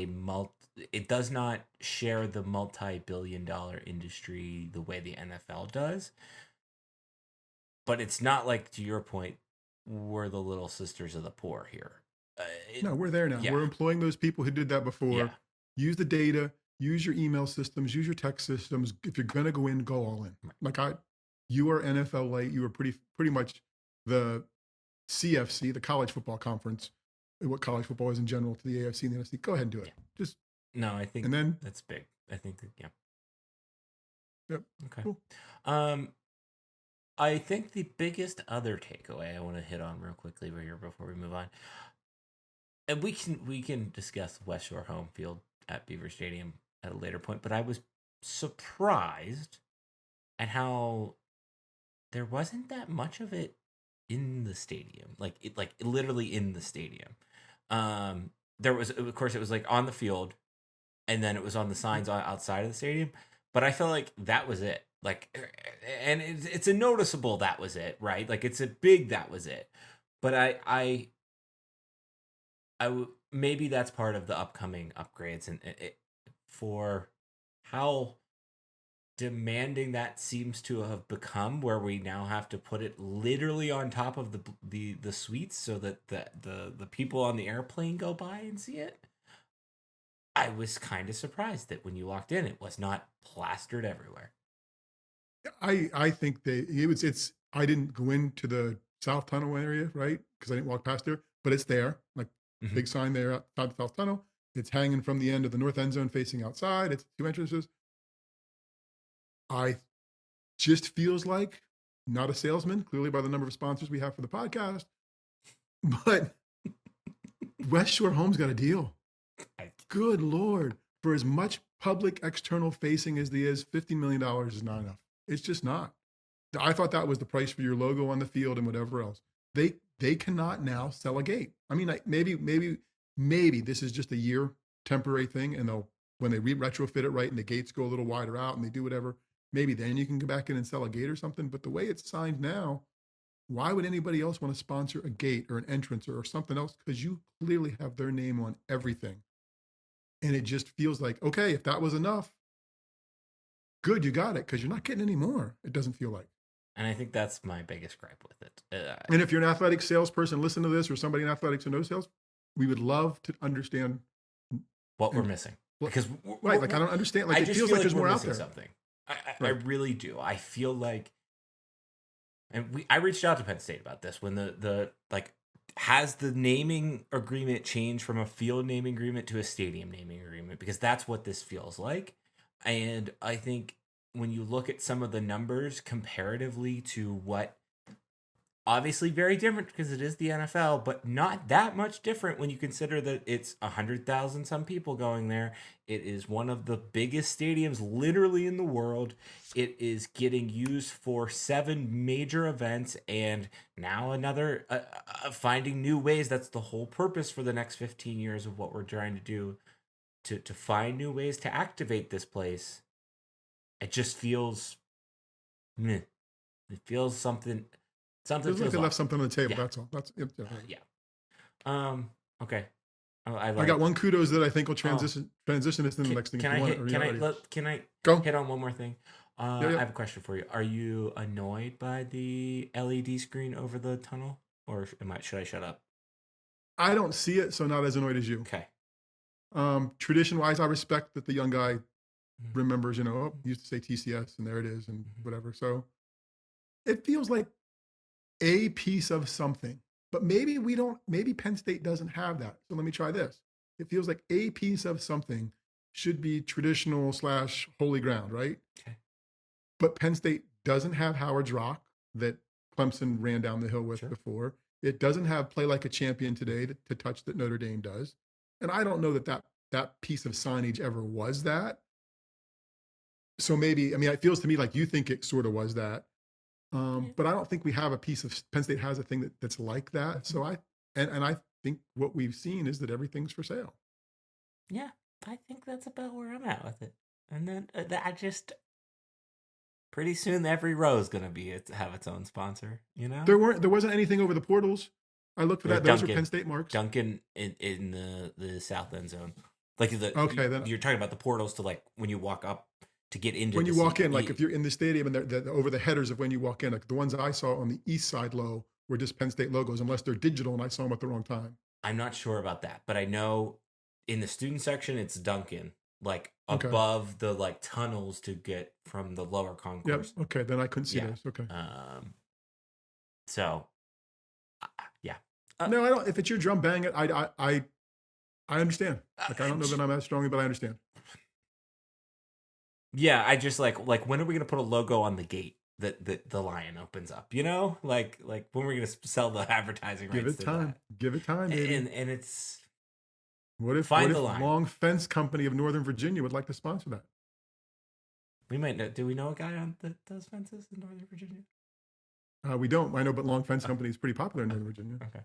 it does not share the multi-billion-dollar industry the way the NFL does. But it's not like, to your point, we're the little sisters of the poor here. No, we're there now. Yeah. We're employing those people who did that before. Yeah. Use the data, use your email systems, use your text systems. If you're going to go in, go all in. Right. Like you are NFL late. You were pretty much the CFC, the college football conference, what college football is in general to the AFC and the NFC. Go ahead and do it. Yeah. No, I think and then, that's big. I think that, yeah. Yep. Okay. Cool. I think the biggest other takeaway I want to hit on real quickly right here before we move on, and we can discuss West Shore home field at Beaver Stadium at a later point, but I was surprised at how there wasn't that much of it in the stadium, like literally in the stadium. There was, of course, it was like on the field, and then it was on the signs outside of the stadium, but I feel like that was it. Like, and it's a noticeable that was it, right? Like it's a big that was it. But I maybe that's part of the upcoming upgrades and for how demanding that seems to have become, where we now have to put it literally on top of the suites so that the people on the airplane go by and see it. I was kind of surprised that when you walked in, it was not plastered everywhere. I think I didn't go into the South Tunnel area, right? Because I didn't walk past there, but it's there, like big sign there outside the South Tunnel. It's hanging from the end of the north end zone facing outside. It's 2 entrances. I just feels like, not a salesman, clearly by the number of sponsors we have for the podcast, but West Shore Homes got a deal. Good Lord. For as much public external facing as there is, $50 million is not enough. It's just not. I thought that was the price for your logo on the field and whatever else. They cannot now sell a gate. I mean, maybe this is just a year temporary thing, and when they retrofit it right and the gates go a little wider out and they do whatever, maybe then you can go back in and sell a gate or something. But the way it's signed now, why would anybody else want to sponsor a gate or an entrance or something else? Because you clearly have their name on everything. And it just feels like, okay, if that was enough, good, you got it, because you're not getting any more. It doesn't feel like. And I think that's my biggest gripe with it. And if you're an athletic salesperson, listen to this, or somebody in athletics who knows sales, we would love to understand what we're missing. Because right, like I don't understand. Like I it just feels feel like there's we're more out missing there. something. I really do. I feel like, and I reached out to Penn State about this when the like, has the naming agreement changed from a field naming agreement to a stadium naming agreement? Because that's what this feels like. And I think when you look at some of the numbers comparatively to what, obviously very different because it is the NFL, but not that much different when you consider that it's 100,000 some people going there. It is one of the biggest stadiums literally in the world. It is getting used for 7 major events, and now another finding new ways. That's the whole purpose for the next 15 years of what we're trying to do, to find new ways to activate this place. It just feels meh. It feels something Feels like they left something on the table. Yeah. That's all. That's it. Yeah. Okay. I got one kudos that I think will transition us into the next thing. Can I go hit on one more thing? I have a question for you. Are you annoyed by the LED screen over the tunnel, or should I shut up? I don't see it, so not as annoyed as you. Okay. Tradition-wise, I respect that the young guy remembers. He used to say TCS, and there it is, and whatever. So it feels like a piece of something, but maybe Penn State doesn't have that. So let me try this. It feels like a piece of something should be traditional / holy ground, right? Okay. But Penn State doesn't have Howard's Rock that Clemson ran down the hill with before. It doesn't have Play Like a Champion today to touch that Notre Dame does. And I don't know that piece of signage ever was that. So maybe, it feels to me like you think it sort of was that. But I don't think we have a piece of Penn State has a thing that's like that. So I think what we've seen is that everything's for sale. Yeah, I think that's about where I'm at with it. And then pretty soon every row is going to have its own sponsor. There wasn't anything over the portals. I looked for that. Those are Penn State marks. Duncan in the south end zone. Like then you're talking about the portals to like when you walk up to get into when you walk in, like if you're in the stadium and they're over the headers of when you walk in, like the ones I saw on the east side low were just Penn State logos, unless they're digital and I saw them at the wrong time. I'm not sure about that, but I know in the student section it's Duncan, like above the like tunnels to get from the lower concourse. Yep. Okay, then I couldn't see those. Okay. So, yeah. No, I don't. If it's your drum bang it, I understand. Like I don't know that I'm as strongly, but I understand. Yeah, I just like when are we gonna put a logo on the gate that the lion opens up? Like when are we gonna sell the advertising rights? Give it time, baby. And it's what if Long Fence Company of Northern Virginia would like to sponsor that? We might know. Do we know a guy on that does fences in Northern Virginia? We don't. I know, but Long Fence Company is pretty popular in Northern Virginia. Okay.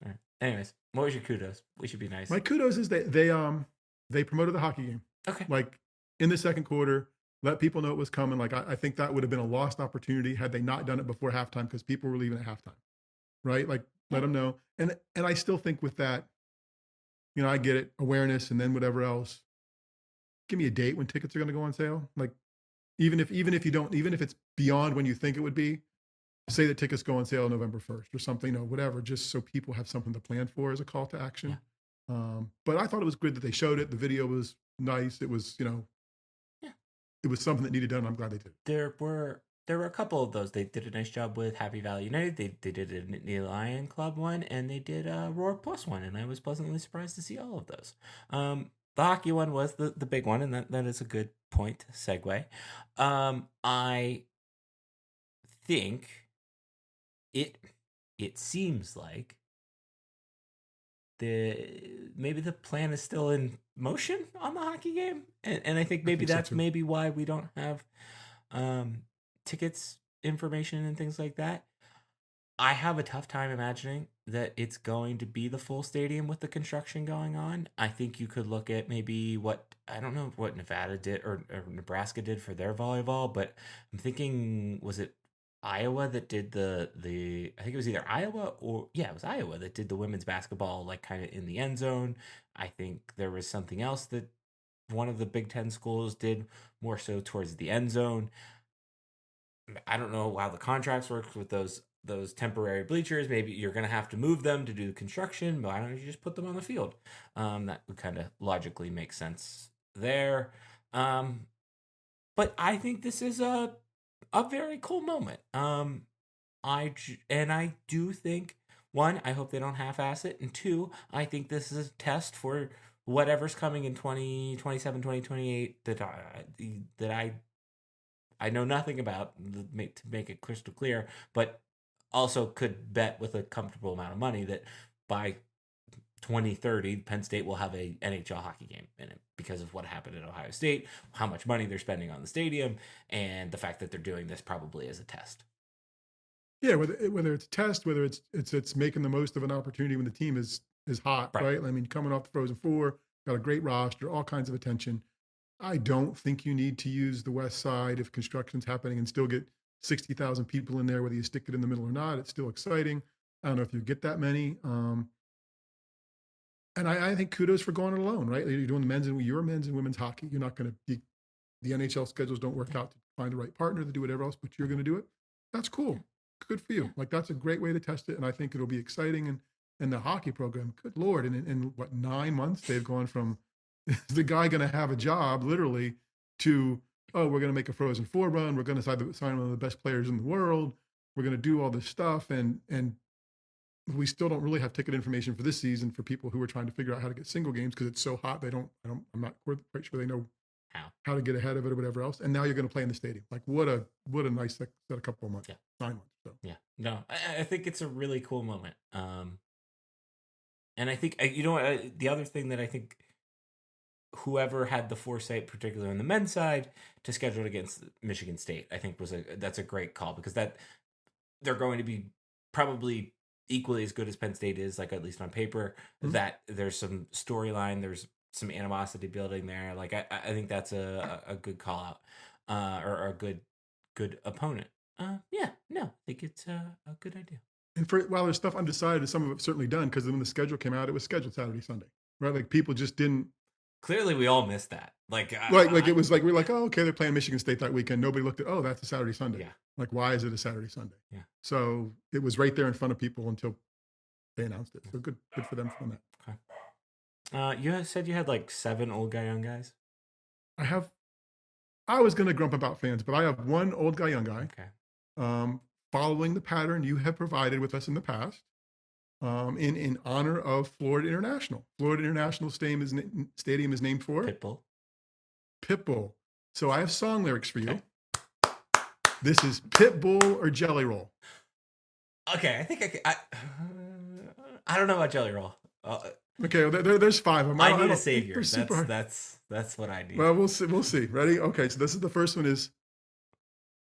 All right. Anyways, what was your kudos? We should be nice. My kudos is they promoted the hockey game. Okay. Like in the second quarter, let people know it was coming. Like I think that would have been a lost opportunity had they not done it before halftime because people were leaving at halftime, right? Like let them know. And I still think with that, I get it, awareness, and then whatever else. Give me a date when tickets are going to go on sale. Like even if it's beyond when you think it would be, say that tickets go on sale November 1st or something, whatever, just so people have something to plan for as a call to action. Yeah. But I thought it was good that they showed it. The video was nice. It was, it was something that needed done. I'm glad they did. There were a couple of those. They did a nice job with Happy Valley United. They did a Nittany Lion Club one, and they did a Roar Plus one, and I was pleasantly surprised to see all of those. The hockey one was the big one, and that is a good point to segue. I think it seems like maybe the plan is still in motion on the hockey game, and I think that's maybe why we don't have tickets information and things like that. I have a tough time imagining that it's going to be the full stadium with the construction going on. I think you could look at maybe I don't know what Nevada did or Nebraska did for their volleyball, but I'm thinking, was it Iowa that did the I think it was either Iowa it was Iowa that did the women's basketball like kind of in the end zone. I think there was something else that one of the Big Ten schools did more so towards the end zone. I don't know how the contracts work with those temporary bleachers. Maybe you're going to have to move them to do the construction, but why don't you just put them on the field? That would kind of logically make sense there. But I think this is a very cool moment. I do think, one, I hope they don't half-ass it, and two, I think this is a test for whatever's coming in 2027, 2028 that I know nothing about, to make it crystal clear, but also could bet with a comfortable amount of money that by 2030, Penn State will have a NHL hockey game in it because of what happened at Ohio State, how much money they're spending on the stadium, and the fact that they're doing this probably as a test. Yeah, whether it's a test, whether it's making the most of an opportunity when the team is hot, right? I mean, coming off the Frozen Four, got a great roster, all kinds of attention. I don't think you need to use the West Side if construction's happening and still get 60,000 people in there, whether you stick it in the middle or not. It's still exciting. I don't know if you get that many. And I think kudos for going it alone, right? You're doing your men's and women's hockey. You're not going to, the NHL schedules don't work out to find the right partner to do whatever else, but you're going to do it. That's cool. Good for you. Like, that's a great way to test it. And I think it'll be exciting. And the hockey program, good Lord, in what, 9 months, they've gone from the guy going to have a job literally to, oh, we're going to make a Frozen Four run. We're going to sign one of the best players in the world. We're going to do all this stuff. And we still don't really have ticket information for this season for people who are trying to figure out how to get single games because it's so hot. I'm not quite sure they know how to get ahead of it or whatever else. And now you're going to play in the stadium. Like, what a nice set a couple of months, 9 months. So. Yeah, no, I think it's a really cool moment. And I think, the other thing that I think whoever had the foresight, particularly on the men's side, to schedule it against Michigan State, I think that's a great call, because that they're going to be probably equally as good as Penn State is, like, at least on paper. Mm-hmm. That there's some storyline, there's some animosity building there. Like, I think that's a good call out, or a good opponent. I think it's a good idea. And while there's stuff undecided, some of it's certainly done, because when the schedule came out, it was scheduled Saturday, Sunday, right? Like, people just didn't. Clearly, we all missed that. It was like, we're like, oh, okay, they're playing Michigan State that weekend. Nobody looked at, oh, that's a Saturday, Sunday. Yeah. Like, why is it a Saturday, Sunday? Yeah. So it was right there in front of people until they announced it. So good for them for that. Okay. You said you had like 7 old guy, young guys. I was going to grump about fans, but I have 1 old guy, young guy. Okay. Following the pattern you have provided with us in the past, in honor of Florida International. Florida International Stadium is named for Pitbull. So I have song lyrics for you. Okay. This is Pitbull or Jelly Roll. Okay, I think I don't know about Jelly Roll. Okay, well, there's 5 of them. I need a savior. That's what I need. Well, we'll see. Ready? Okay, so this is the first one.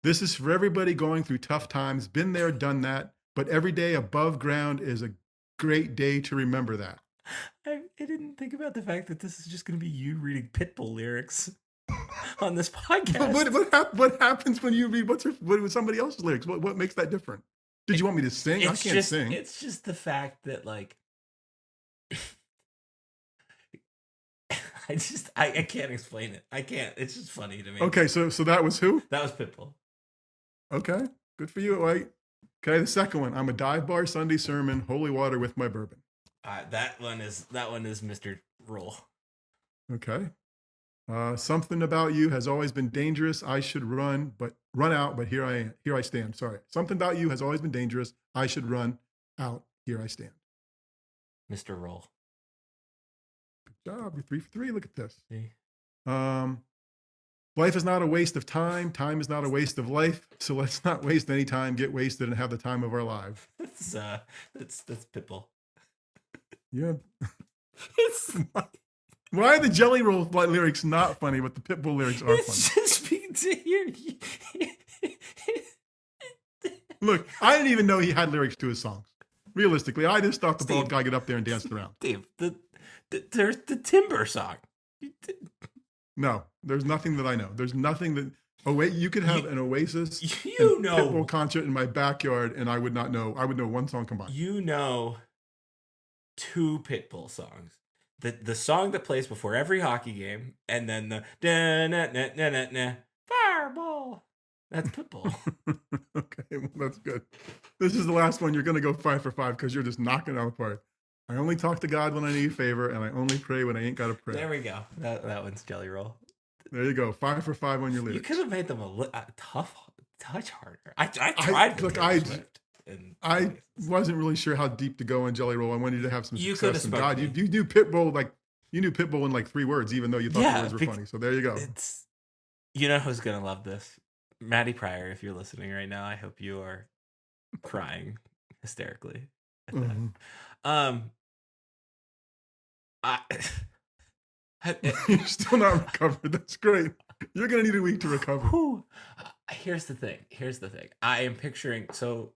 This is for everybody going through tough times. Been there, done that. But every day above ground is a great day to remember that. I didn't think about the fact that this is just going to be you reading Pitbull lyrics on this podcast. What happens when you read what somebody else's lyrics? What makes that different? Did you want me to sing? I can't sing. It's just the fact that, like, I can't explain it. I can't. It's just funny to me. Okay, so that was who? That was Pitbull. Okay, good for you. Right. Okay, the second one. I'm a dive bar Sunday sermon, holy water with my bourbon. That one is Mr. Roll. Okay. Something about you has always been dangerous. I should run out, but here I stand. Sorry. Something about you has always been dangerous. I should run out. Here I stand. Mr. Roll. Good job. You're 3 for 3. Look at this. See? Life is not a waste of time. Time is not a waste of life. So let's not waste any time. Get wasted and have the time of our lives. That's Pitbull. Yeah. Why are the Jelly Roll lyrics not funny, but the Pitbull lyrics are funny? It's just because Look, I didn't even know he had lyrics to his songs. Realistically, I just thought the bald guy get up there and danced around. Dave, there's the Timber song. No, there's nothing that I know. There's nothing that. Oh wait, you could have an Oasis Pitbull concert in my backyard, and I would not know. I would know 1 song combined. You know 2 Pitbull songs. The song that plays before every hockey game, and then the da na na na na na Fireball. That's Pitbull. Okay, well, that's good. This is the last one. You're going to go 5 for 5 because you're just knocking it out of the park. I only talk to God when I need a favor, and I only pray when I ain't got a prayer. There we go. That one's Jelly Roll. There you go. 5 for 5 on your lyrics. You could have made them a touch harder. I tried to. Look, I wasn't really sure how deep to go on Jelly Roll. I wanted you to have some success. And God, you knew Pitbull you knew Pitbull in like 3 words, even though you thought the words were funny. So there you go. You know who's gonna love this? Maddie Pryor, if you're listening right now, I hope you are crying hysterically at that. You're still not recovered. That's great. You're gonna need a week to recover. Here's the thing. I am picturing. So,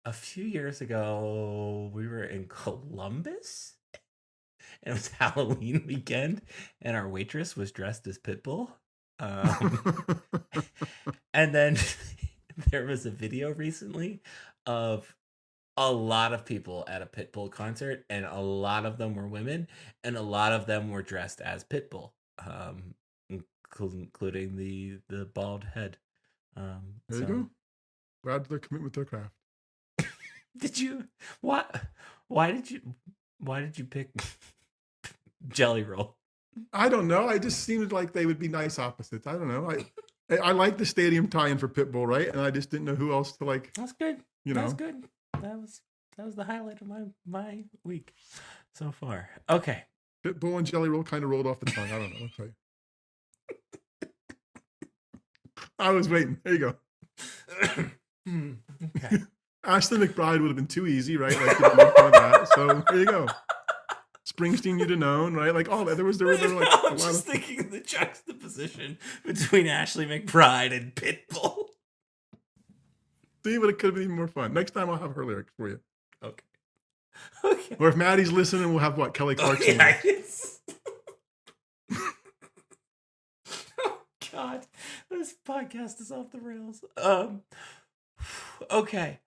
a few years ago, we were in Columbus, and it was Halloween weekend, and our waitress was dressed as Pitbull. And then there was a video recently of a lot of people at a Pitbull concert, and a lot of them were women, and a lot of them were dressed as Pitbull, including the bald head. There you go. Proud of their commitment to their craft. Did you? What? Why did you pick Jelly Roll? I don't know. I just seemed like they would be nice opposites. I don't know. I like the stadium tie-in for Pitbull, right? And I just didn't know who else to like. That's good. You know, that's good. That was the highlight of my week so far. Okay. Pitbull and Jelly Roll kind of rolled off the tongue. I don't know. I'll tell you. I was waiting. There you go. Okay. Ashton McBride would have been too easy, right? Like, you didn't make fun of that. So there you go. Springsteen, you'd have known, right? Like, oh, there were like I'm just thinking of the juxtaposition between Ashley McBride and Pitbull. See, but it could have been even more fun. Next time, I'll have her lyrics for you. Okay. Or if Maddie's listening, we'll have what? Kelly Clarkson. Oh, God. This podcast is off the rails. Okay.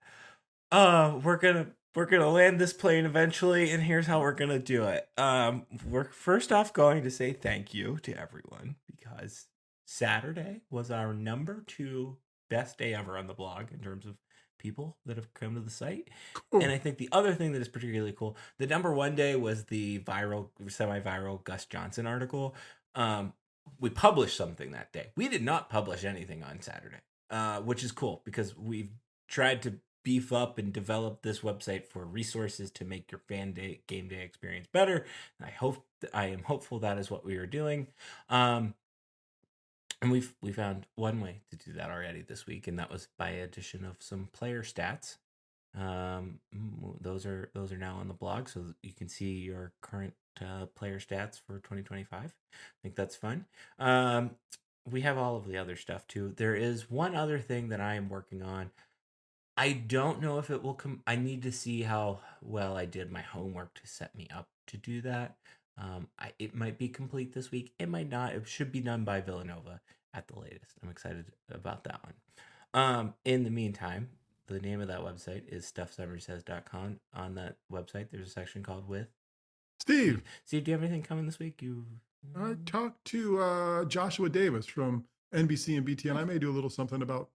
We're gonna land this plane eventually, and here's how we're gonna do it. We're first off going to say thank you to everyone, because Saturday was our number 2 best day ever on the blog in terms of people that have come to the site. Cool. And I think the other thing that is particularly cool, the number 1 day was the semi-viral Gus Johnson article. We published something that day. We did not publish anything on Saturday, which is cool because we've tried to beef up and develop this website for resources to make your game day experience better. And I am hopeful that is what we are doing. And we found one way to do that already this week, and that was by addition of some player stats. Those are now on the blog, so that you can see your current player stats for 2025. I think that's fun. We have all of the other stuff too. There is one other thing that I am working on. I don't know if it will come. I need to see how well I did my homework to set me up to do that. It might be complete this week. It might not. It should be done by Villanova at the latest. I'm excited about that one. In the meantime, the name of that website is stuffsummersays.com. On that website, there's a section called With Steve. Steve, do you have anything coming this week? I talked to Joshua Davis from NBC and BTN. I may do a little something about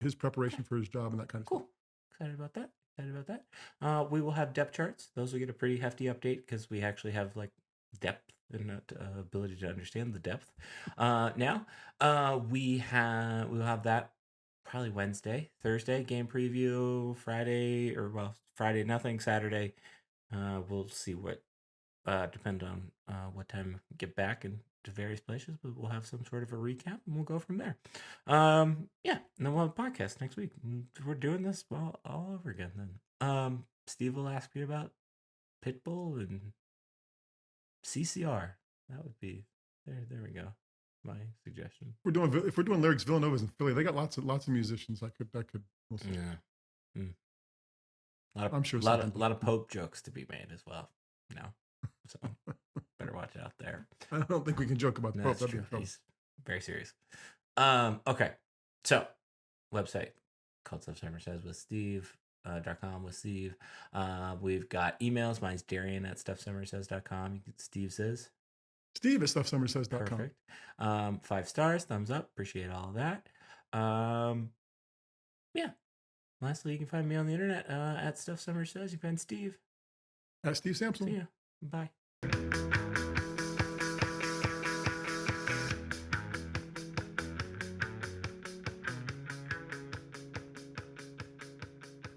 his preparation for his job and that kind of stuff. Excited about that. We will have depth charts. Those will get a pretty hefty update because we actually have like depth and not ability to understand the depth. Now we'll have that probably Wednesday, Thursday game preview, Friday nothing, Saturday. We'll see what depend on what time we get back and to various places, but we'll have some sort of a recap and we'll go from there. And then we'll have a podcast next week. We're doing this all over again then. Steve will ask me about Pitbull and CCR. That would be there we go. My suggestion. If we're doing lyrics, Villanova's in Philly. They got lots of musicians. We'll see. Yeah. I'm sure a lot of Pope jokes to be made as well. No. So better watch out there. I don't think we can joke about the Pope. That's true. He's very serious. Okay. So website called Stuff Summer Says with Steve. .com with Steve. We've got emails. Mine's Darian at stuffsummersays.com. Steve says. Steve at stuffsummersays.com. Perfect. 5 stars, thumbs up. Appreciate all of that. Yeah. Lastly, you can find me on the internet at Stuff Summer Says. You can find Steve. Steve Sampson. See ya. Bye.